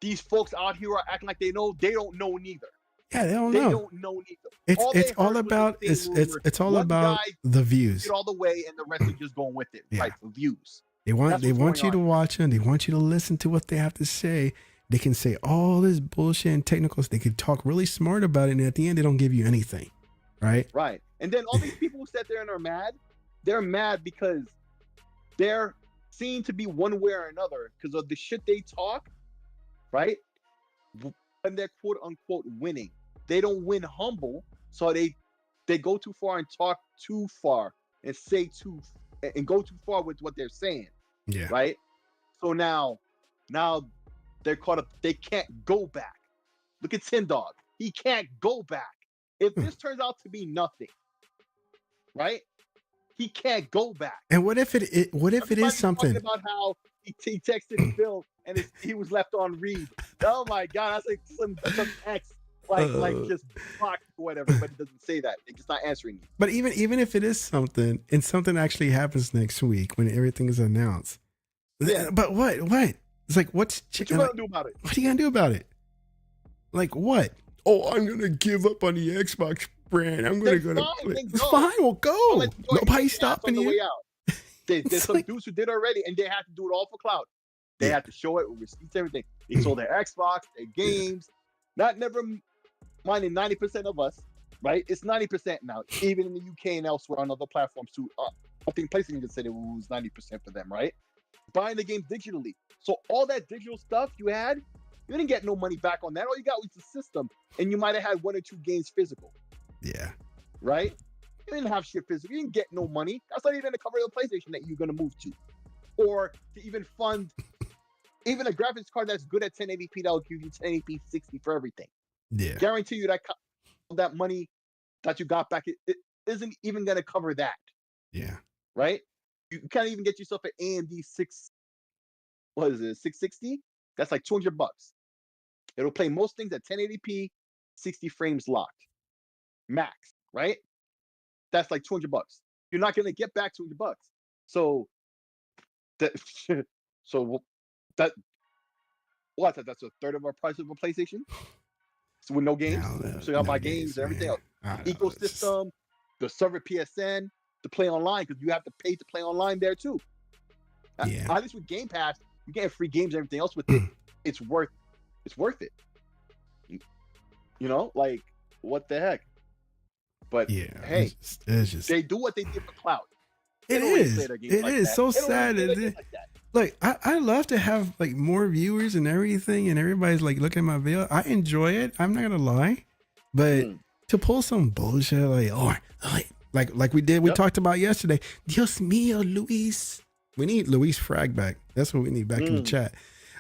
these folks out here are acting like they know. They don't know neither. Yeah, they don't know. They don't know neither. It's all about the views. Get all the way, and the rest are just going with it. Yeah. Right, the views. They want you to watch them. They want you to listen to what they have to say. They can say all this bullshit and technicals. They can talk really smart about it, and at the end, they don't give you anything, right? Right. And then all these people who sat there and are mad, they're mad because they're seen to be one way or another because of the shit they talk, right? And they're quote unquote winning. They don't win humble, so they go too far and talk too far and say and go too far with what they're saying. Yeah. Right. So now they're caught up. They can't go back. Look at Tin Dog. He can't go back. If this turns out to be nothing, right? He can't go back. And what if it is something? About how he texted Phil and he was left on read. Oh my God, that's like some ex like just blocked or whatever, but it doesn't say that. It's just not answering you. But even if it is something and something actually happens next week when everything is announced. Yeah. But what? It's like what you gonna do about it? What are you gonna do about it? Like what? Oh, I'm gonna give up on the Xbox brand. I'm gonna go to play. It's fine, we'll go. Nobody's stopping you. There's some dudes who did already, and they had to do it all for clout. They had to show it with receipts, everything. They sold their Xbox, their games. Never minding 90% of us, right? It's 90% now, even in the UK and elsewhere on other platforms too. I think PlayStation even said it was 90% for them, right? Buying the games digitally. So all that digital stuff you had, you didn't get no money back on that. All you got was the system, and you might have had 1 or 2 games physical. Yeah. Right? You didn't have shit physical. You didn't get no money. That's not even to cover the PlayStation that you're going to move to. Or to even fund even a graphics card that's good at 1080p that will give you 1080p 60 for everything. Yeah. Guarantee you that money that you got back, it isn't even going to cover that, Yeah. right? You can't even get yourself an AMD 660. That's like $200. It'll play most things at 1080p, 60 frames locked, max, right? That's like $200. You're not going to get back $200. So that, so that what? That's a third of our price of a PlayStation. So with no games, so y'all No buy games games, and everything man. else. I don't know. It's just, Ecosystem, the server PSN, to play online because you have to pay to play online there too. yeah. At least with Game Pass, you get free games and everything else with it. It's worth it. You know, like what the heck? But Yeah. hey, It's just they do what they did for cloud. it is. It is so sad. Like I love to have like more viewers and everything, and everybody's like looking at my video. I enjoy it. I'm not gonna lie, but to pull some bullshit like we did, we talked about yesterday. Dios mío, Luis. We need Luis Frag back. That's what we need back in the chat.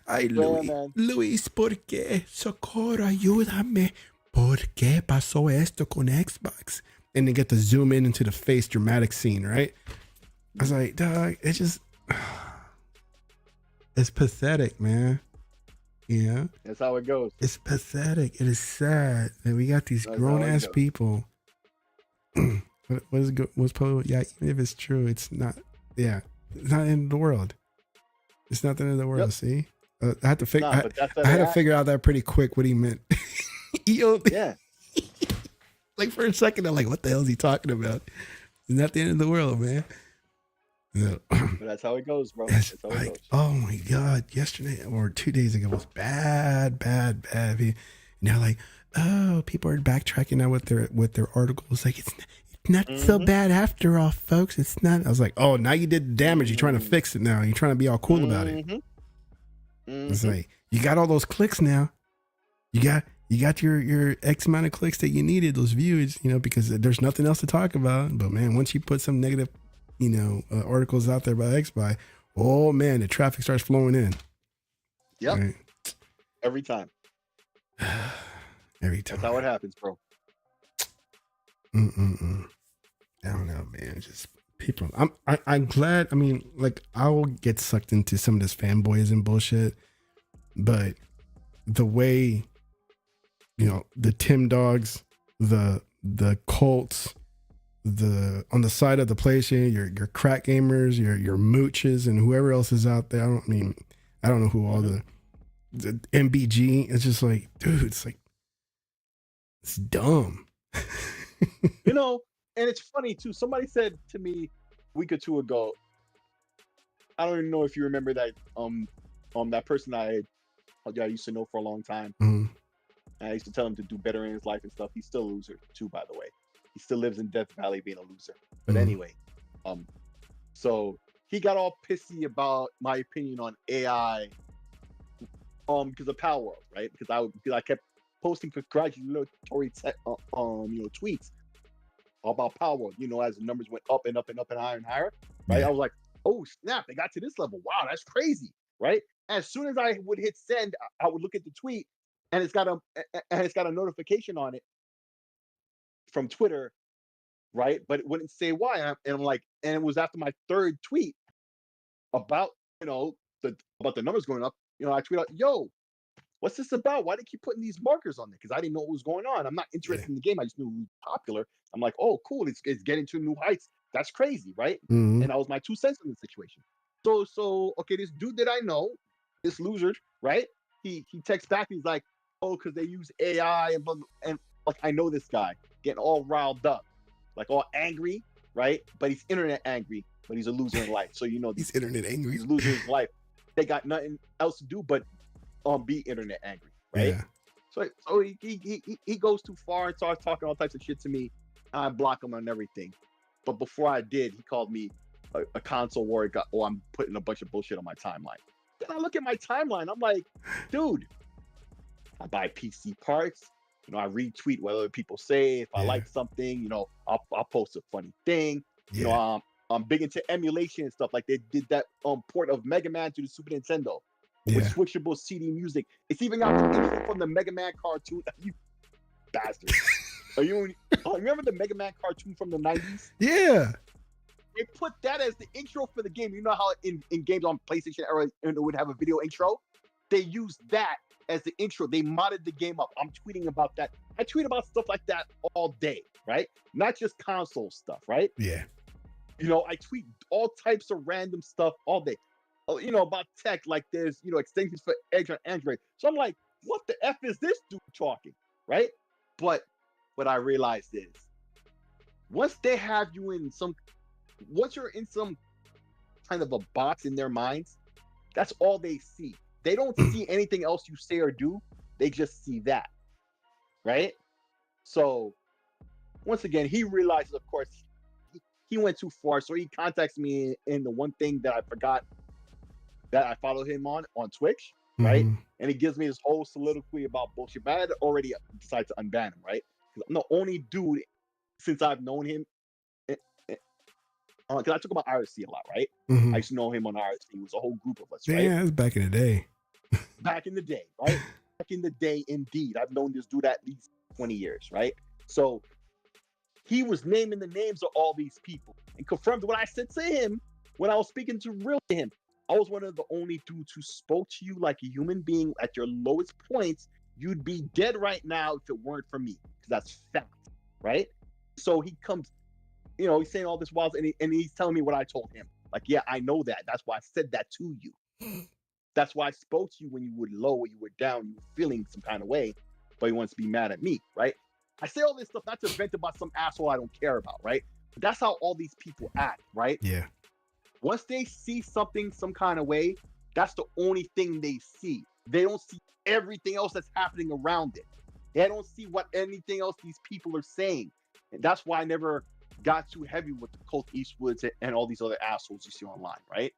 Ay, Luis, ¿por qué? Socorro, ayúdame. ¿Por qué pasó esto con Xbox? And then get to zoom in into the face dramatic scene, right? I was like, dog, it's just, it's pathetic, man. Yeah. That's how it goes. It's pathetic. It is sad that we got these grown ass people. What's probably, yeah, even if it's true, it's not, yeah, it's not in the world. It's not the end of the world, see? I had to figure I had to figure out that pretty quick what he meant. Yeah. Like for a second, I'm like, what the hell is he talking about? It's not the end of the world, man. No. But that's how it goes, bro. That's how it goes. Oh my God, yesterday or 2 days ago was bad. And they're like, oh, people are backtracking now with their articles. Like, it's not so bad after all, folks. It's not. I was like, oh, now you did the damage. You're trying to fix it now. You're trying to be all cool about it. It's like, you got all those clicks now. You got your X amount of clicks that you needed, those views, because there's nothing else to talk about. But man, once you put some negative, articles out there about XBuy, oh man, the traffic starts flowing in. Yep. Right? Every time. Every time. That's how it happens, bro. I don't know, man. Just people. I'm glad. I mean, like, I will get sucked into some of this fanboyism bullshit, but the way, the Tim Dogs, the Colts, on the side of the PlayStation, your crack gamers, your mooches, and whoever else is out there. I don't know who all the MBG. It's just like, dude, it's like, it's dumb. And it's funny too. Somebody said to me a week or two ago, I don't even know if you remember that that person I used to know for a long time. And I used to tell him to do better in his life and stuff. He's still a loser too, by the way. He still lives in Death Valley being a loser. But anyway, so he got all pissy about my opinion on AI because of Power World, right? Because I kept posting congratulatory tweets about Power World, as the numbers went up and up and up and higher and higher, right? Yeah. I was like, oh snap, they got to this level. Wow, that's crazy, right? As soon as I would hit send, I would look at the tweet, and it's got a notification on it from Twitter, right? But it wouldn't say why. And I'm like, and it was after my third tweet about about the numbers going up. I tweet out, yo, what's this about? Why do they keep putting these markers on there? Because I didn't know what was going on. I'm not interested in the game. I just knew it was popular. I'm like, oh, cool. It's getting to new heights. That's crazy, right? And that was my 2 cents in the situation. So okay, this dude that I know, this loser, right? He texts back. He's like, oh, because they use AI and like, I know this guy getting all riled up, like all angry, right? But he's internet angry, but he's a loser in life. So he's internet angry. He's losers in life. They got nothing else to do but be internet angry, right? Yeah. So he goes too far and starts talking all types of shit to me. I block him on everything. But before I did, he called me a console warrior. I'm putting a bunch of bullshit on my timeline. Then I look at my timeline. I'm like, dude, I buy PC parts. I retweet what other people say. If I like something, I'll post a funny thing. I'm big into emulation and stuff. Like they did that port of Mega Man to the Super Nintendo. with Yeah. switchable CD music. It's even got the intro from the Mega Man cartoon. You bastard. Remember the Mega Man cartoon from the 90s? Yeah. They put that as the intro for the game. You know how in games on PlayStation era it would have a video intro? They used that as the intro. They modded the game up. I'm tweeting about that. I tweet about stuff like that all day, right? Not just console stuff, right? Yeah. You know, I tweet all types of random stuff all day. You know, about tech, like there's, you know, extensions for Edge on Android. So I'm like, what the F is this dude talking, right? But what I realized is, once they have you in some, once you're in some kind of a box in their minds, that's all they see. They don't see anything else you say or do. They just see that, right? So once again, he realizes, of course, he went too far. So he contacts me in the one thing that I forgot that I follow him on Twitch, right? Mhm. And he gives me this whole soliloquy about bullshit. But I had already decided to unban him, right? Because I'm the only dude since I've known him. Because I talk about IRC a lot, right? Mhm. I used to know him on IRC. It was a whole group of us, right? Yeah, that's back in the day. Back in the day, right? Back in the day, indeed. I've known this dude at least 20 years, right? So he was naming the names of all these people and confirmed what I said to him when I was speaking to him. I was one of the only dudes who spoke to you like a human being at your lowest points. You'd be dead right now if it weren't for me, because that's fact, right? So he comes, you know, he's saying all this while, and he's telling me what I told him. Like, yeah, I know that. That's why I said that to you. That's why I spoke to you when you were low, when you were down, you were feeling some kind of way, but he wants to be mad at me, right? I say all this stuff not to vent about some asshole I don't care about, right? But that's how all these people act, right? Yeah. Once they see something some kind of way, that's the only thing they see. They don't see everything else that's happening around it. They don't see what anything else these people are saying. And that's why I never got too heavy with the Colt Eastwoods and all these other assholes you see online, right?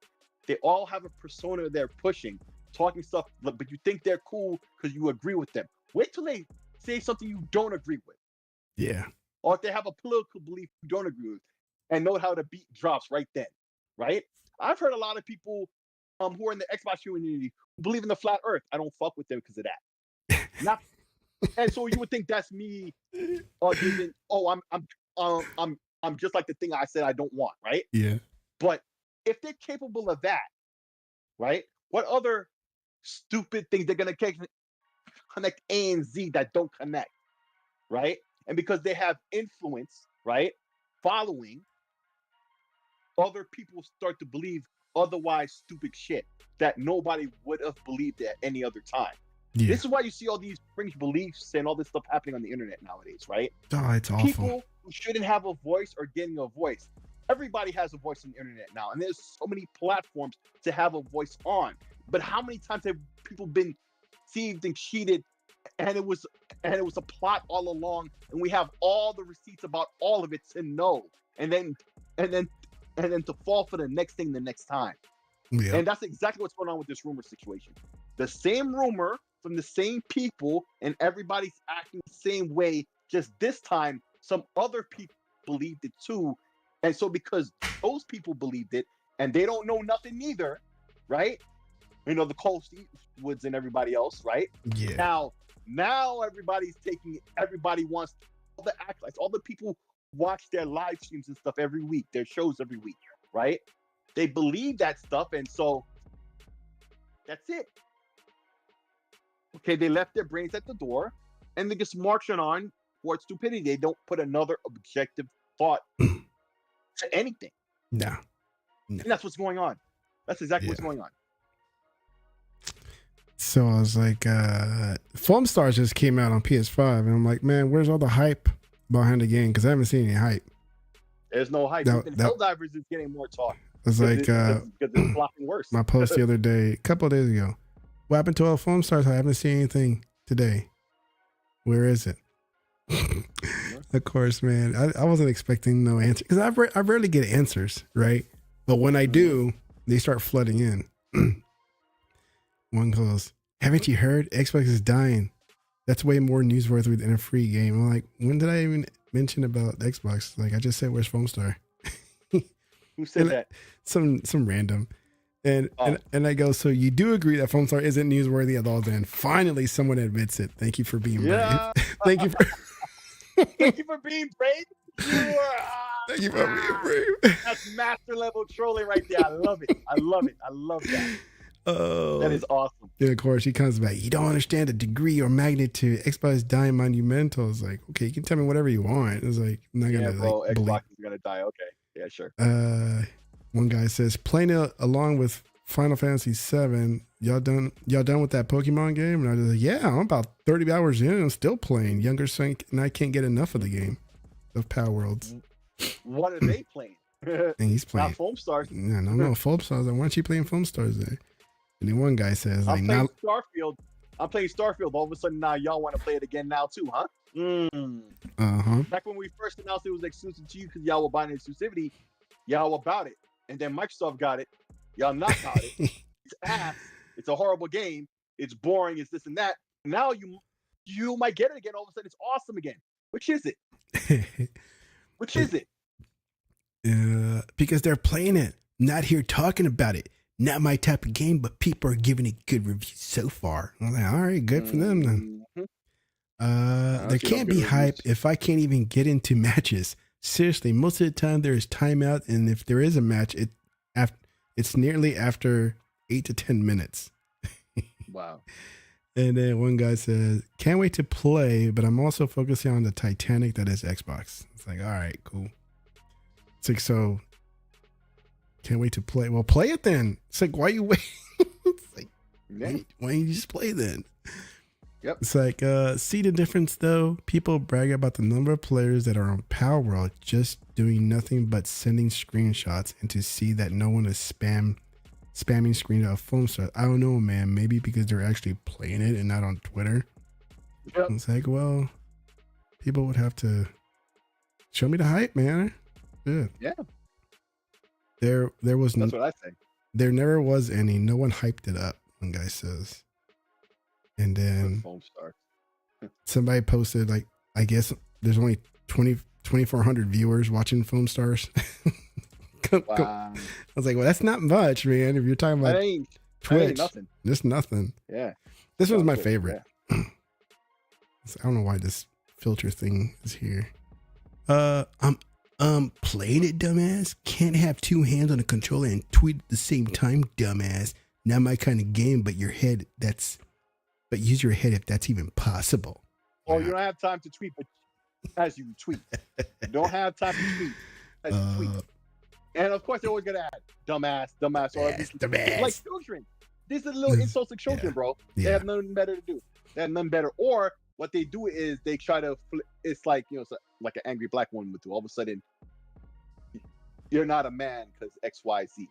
They all have a persona they're pushing, talking stuff, but you think they're cool because you agree with them. Wait till they say something you don't agree with. Yeah. Or if they have a political belief you don't agree with, and know how the beat drops right then, right? I've heard a lot of people who are in the Xbox community who believe in the flat Earth. I don't fuck with them because of that. Not, and so you would think that's me, giving. Oh, I'm just like the thing I said I don't want, right? Yeah. But if they're capable of that, right? What other stupid things they're gonna connect A and Z that don't connect, right? And because they have influence, right? Following, other people start to believe otherwise stupid shit that nobody would have believed at any other time. Yeah. This is why you see all these fringe beliefs and all this stuff happening on the internet nowadays, right? Oh, it's awful. People who shouldn't have a voice are getting a voice. Everybody has a voice on the internet now, and there's so many platforms to have a voice on. But how many times have people been deceived and cheated, and it was a plot all along, and we have all the receipts about all of it to know, and then to fall for the next thing the next time. Yeah. And that's exactly what's going on with this rumor situation. The same rumor from the same people, and everybody's acting the same way. Just this time, some other people believed it too. And so because those people believed it, and they don't know nothing either, right? You know, the Colt Eastwoods and everybody else, right? Yeah. Now everybody's taking it. Everybody wants all the acolytes, all the people watch their live streams and stuff every week, their shows every week, right? They believe that stuff, and so that's it. Okay, they left their brains at the door, and they just marching on towards stupidity. They don't put another objective thought to anything. No. And that's what's going on. That's exactly what's going on. So I was like, Foam Stars just came out on PS5, and I'm like, man, where's all the hype behind the game? Because I haven't seen any hype. There's no hype. Even Helldivers is getting more talk. It's like because it's flopping worse. My post the other day, a couple of days ago. What happened to all Foam Stars? I haven't seen anything today. Where is it? Of course, man. I wasn't expecting no answer because I rarely get answers, right? But when I do, they start flooding in. One goes, haven't you heard? Xbox is dying. That's way more newsworthy than a free game. I'm like, when did I even mention about Xbox? Like, I just said, where's Foam Star? Who said that? Some random. And I go, so you do agree that Foam Star isn't newsworthy at all? Then finally, someone admits it. Thank you for being brave. Thank you for. Thank you for being brave. You are. Thank you for being brave. That's master level trolling right there. I love it. I love it. I love that. Oh, that is awesome. And of course, he comes back. You don't understand the degree or magnitude. Xbox is dying monumental. It's like, okay, you can tell me whatever you want. It's like, I'm not gonna bro. like, Xbox is gonna die. Okay, yeah, sure. One guy says, playing it along with Final Fantasy VII. Y'all done with that Pokemon game? And I was like, yeah, I'm about 30 hours in and still playing. Younger son and I can't get enough of the game, of Power Worlds. What are they playing? And he's playing not Foam Stars. No, Foam Stars. Why aren't you playing Foam Stars there? And then one guy says, I'm playing Starfield. I'm playing Starfield. All of a sudden now y'all want to play it again now too, huh? Back when we first announced it was exclusive to you because y'all were buying exclusivity, y'all were about it. And then Microsoft got it. Y'all not about it. It's ass. It's a horrible game. It's boring. It's this and that. Now you might get it again. All of a sudden it's awesome again. Which is it? Which is it? Because they're playing it. Not here talking about it. Not my type of game, but people are giving it good reviews so far. I'm like, all right, good for them then. There can't be hype if I can't even get into matches. Seriously, most of the time there is timeout, and if there is a match, it's nearly after 8 to 10 minutes. Wow. And then one guy says, can't wait to play, but I'm also focusing on the Titanic that is Xbox. It's like, all right, cool. It's like, so can't wait to play. Well, play it then. It's like, why you wait? It's like, why don't you just play then? Yep. It's like, see the difference though? People brag about the number of players that are on Power World just doing nothing but sending screenshots, and to see that no one is spamming screen of Foam Stars. I don't know, man. Maybe because they're actually playing it and not on Twitter. Yep. It's like, well, people would have to show me the hype, man. Good. Yeah. There was. That's what I think. There never was any. No one hyped it up. One guy says. And then Foam Stars. Somebody posted, like, I guess there's only 2,400 viewers watching Foam Stars. Wow. I was like, well, that's not much, man. If you're talking about Twitch, nothing. Just nothing. Yeah. This one's my favorite. Yeah. I don't know why this filter thing is here. I'm playing it, dumbass. Can't have two hands on a controller and tweet at the same time, dumbass. Not my kind of game, but use your head if that's even possible. Oh, you don't have time to tweet, but as you tweet. You don't have time to tweet as you tweet. And of course, they're always gonna add dumbass, or dumbass. Like children. These are little insults to children, bro. They have nothing better to do. They have nothing better. Or what they do is they try to it's like, it's like an angry black woman would do. All of a sudden, you're not a man because XYZ.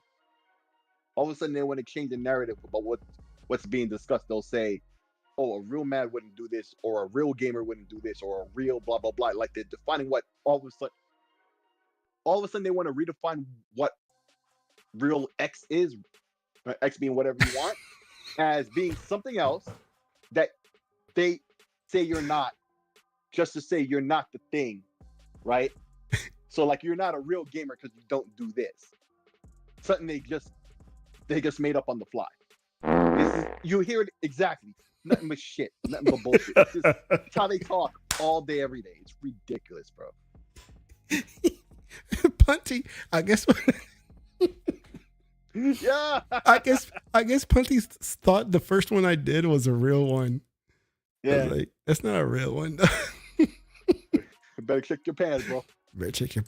All of a sudden, they want to change the narrative about what's being discussed. They'll say, oh, a real man wouldn't do this, or a real gamer wouldn't do this, or a real blah blah blah. Like they're defining what all of a sudden they want to redefine what real X is, X being whatever you want, as being something else that they say you're not, just to say you're not the thing, right? So like you're not a real gamer because you don't do this. Something they just made up on the fly. You hear it exactly. Nothing but shit. Nothing but bullshit. It's how they talk all day, every day. It's ridiculous, bro. Punty, I guess. Yeah. I guess Punty thought the first one I did was a real one. Yeah. I was like, that's not a real one. You better check your pants, bro. Better check your.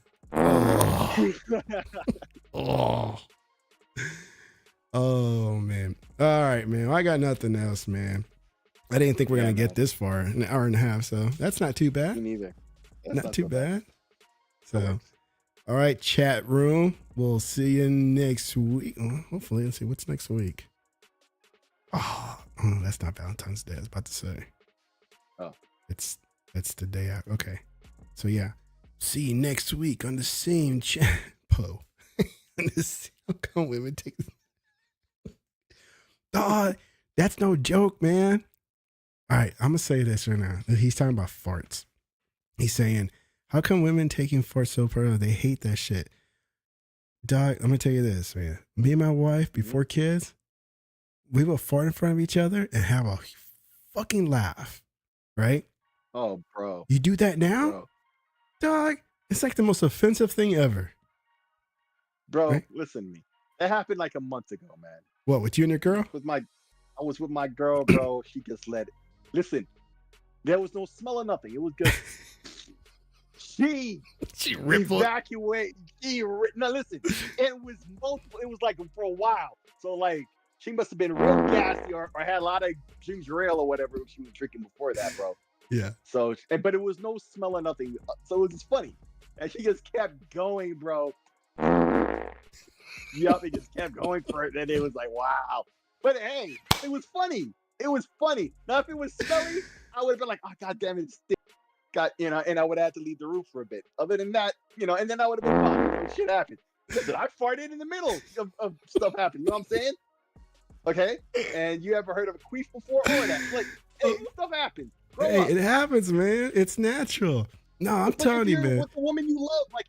Oh man. All right, man. I got nothing else, man. I didn't think we're gonna get this far, an hour and a half. So that's not too bad. Me neither. Not too bad. So, all right, chat room. We'll see you next week. Hopefully, let's see what's next week. Oh, that's not Valentine's Day. I was about to say. Oh, that's the day out. Okay, so yeah, see you next week on the same chat. How come women take? Oh, that's no joke, man. All right, I'm gonna say this right now. He's talking about farts. He's saying, how come women taking farts so far? They hate that shit. Dog, I'm gonna tell you this, man. Me and my wife, before kids, we will fart in front of each other and have a fucking laugh, right? Oh, bro. You do that now, Bro, dog? It's like the most offensive thing ever. Right? listen to me. That happened like a month ago, man. What, with you and your girl? I was with my girl, bro. She just let it. Listen, there was no smell or nothing. It was just she rippled. evacuated. No, listen. It was multiple. It was like for a while. So like she must have been real gassy or had a lot of ginger ale or whatever she was drinking before that, bro. Yeah. So, but it was no smell or nothing. So it was just funny, and she just kept going, bro. Yup, it just kept going for it, and it was like, wow. But hey, it was funny. It was funny. Now, if it was smelly, I would have been like, oh, God damn it, and I would have had to leave the room for a bit. Other than that, and then I would have been fine. Shit happened. Listen, I farted in the middle of stuff happening. You know what I'm saying? Okay. And you ever heard of a queef before? Or that? Like, hey, stuff happens. Hey, it happens, man. It's natural. No, I'm telling you, man. With the woman you love, like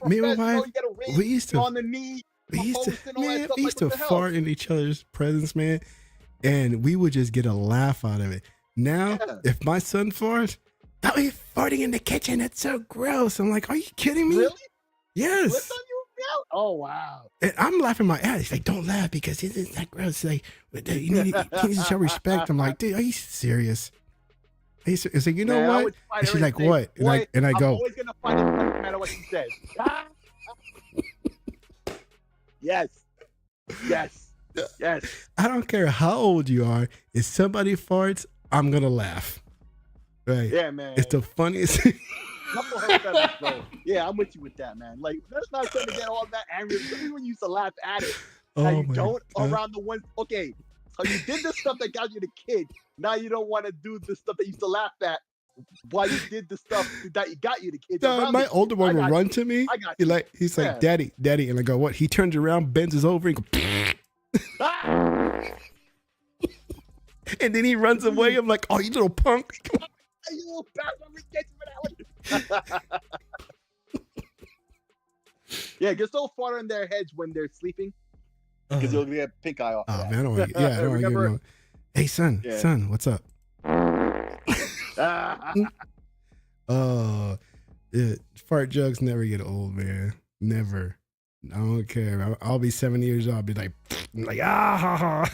me and my wife, you got a ring, we used to on the knee. We used to fart in each other's presence, man, and we would just get a laugh out of it. Now, if my son farts, I'll be farting in the kitchen. It's so gross. I'm like, are you kidding me? Really? Yes. What's on you? Oh, wow. And I'm laughing my ass. He's like, don't laugh because it's not gross. Like, you need to show respect. I'm like, dude, are you serious? He's like, you know what? And she's like, what? And I go, I'm always going to fight it no matter what he says. Yes. I don't care how old you are. If somebody farts, I'm going to laugh. Right. Yeah, man. It's the funniest thing. Yeah, I'm with you with that, man. Like, that's not going to get all that angry. Everyone used to laugh at it. Oh, now you don't around the ones. Okay, so you did the stuff that got you the kid. Now you don't want to do the stuff that you used to laugh at while you did the stuff that got you the kid. My older one will run to me. He's like, Daddy. And I go, what? He turns around, bends his over, and go, and then he runs away. I'm like, oh, you little punk. You little bastard. Yeah, just don't fart in their heads when they're sleeping, because you'll get pink eye off. Oh man, I don't want to get no. Hey son, what's up? Fart jokes never get old, man. Never. I don't care. I'll be 7 years old. I'll be like ah ha ha.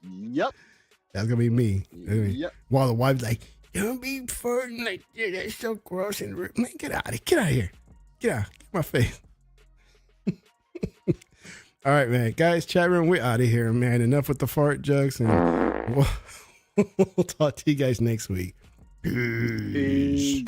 Yep. That's gonna be me. Yep. While the wife's like, don't be farting like that. That's so gross and rude. Man, get out of here. Get out. Get my face. All right, man. Guys, chat room, we're out of here, man. Enough with the fart jokes, and we'll talk to you guys next week. Peace.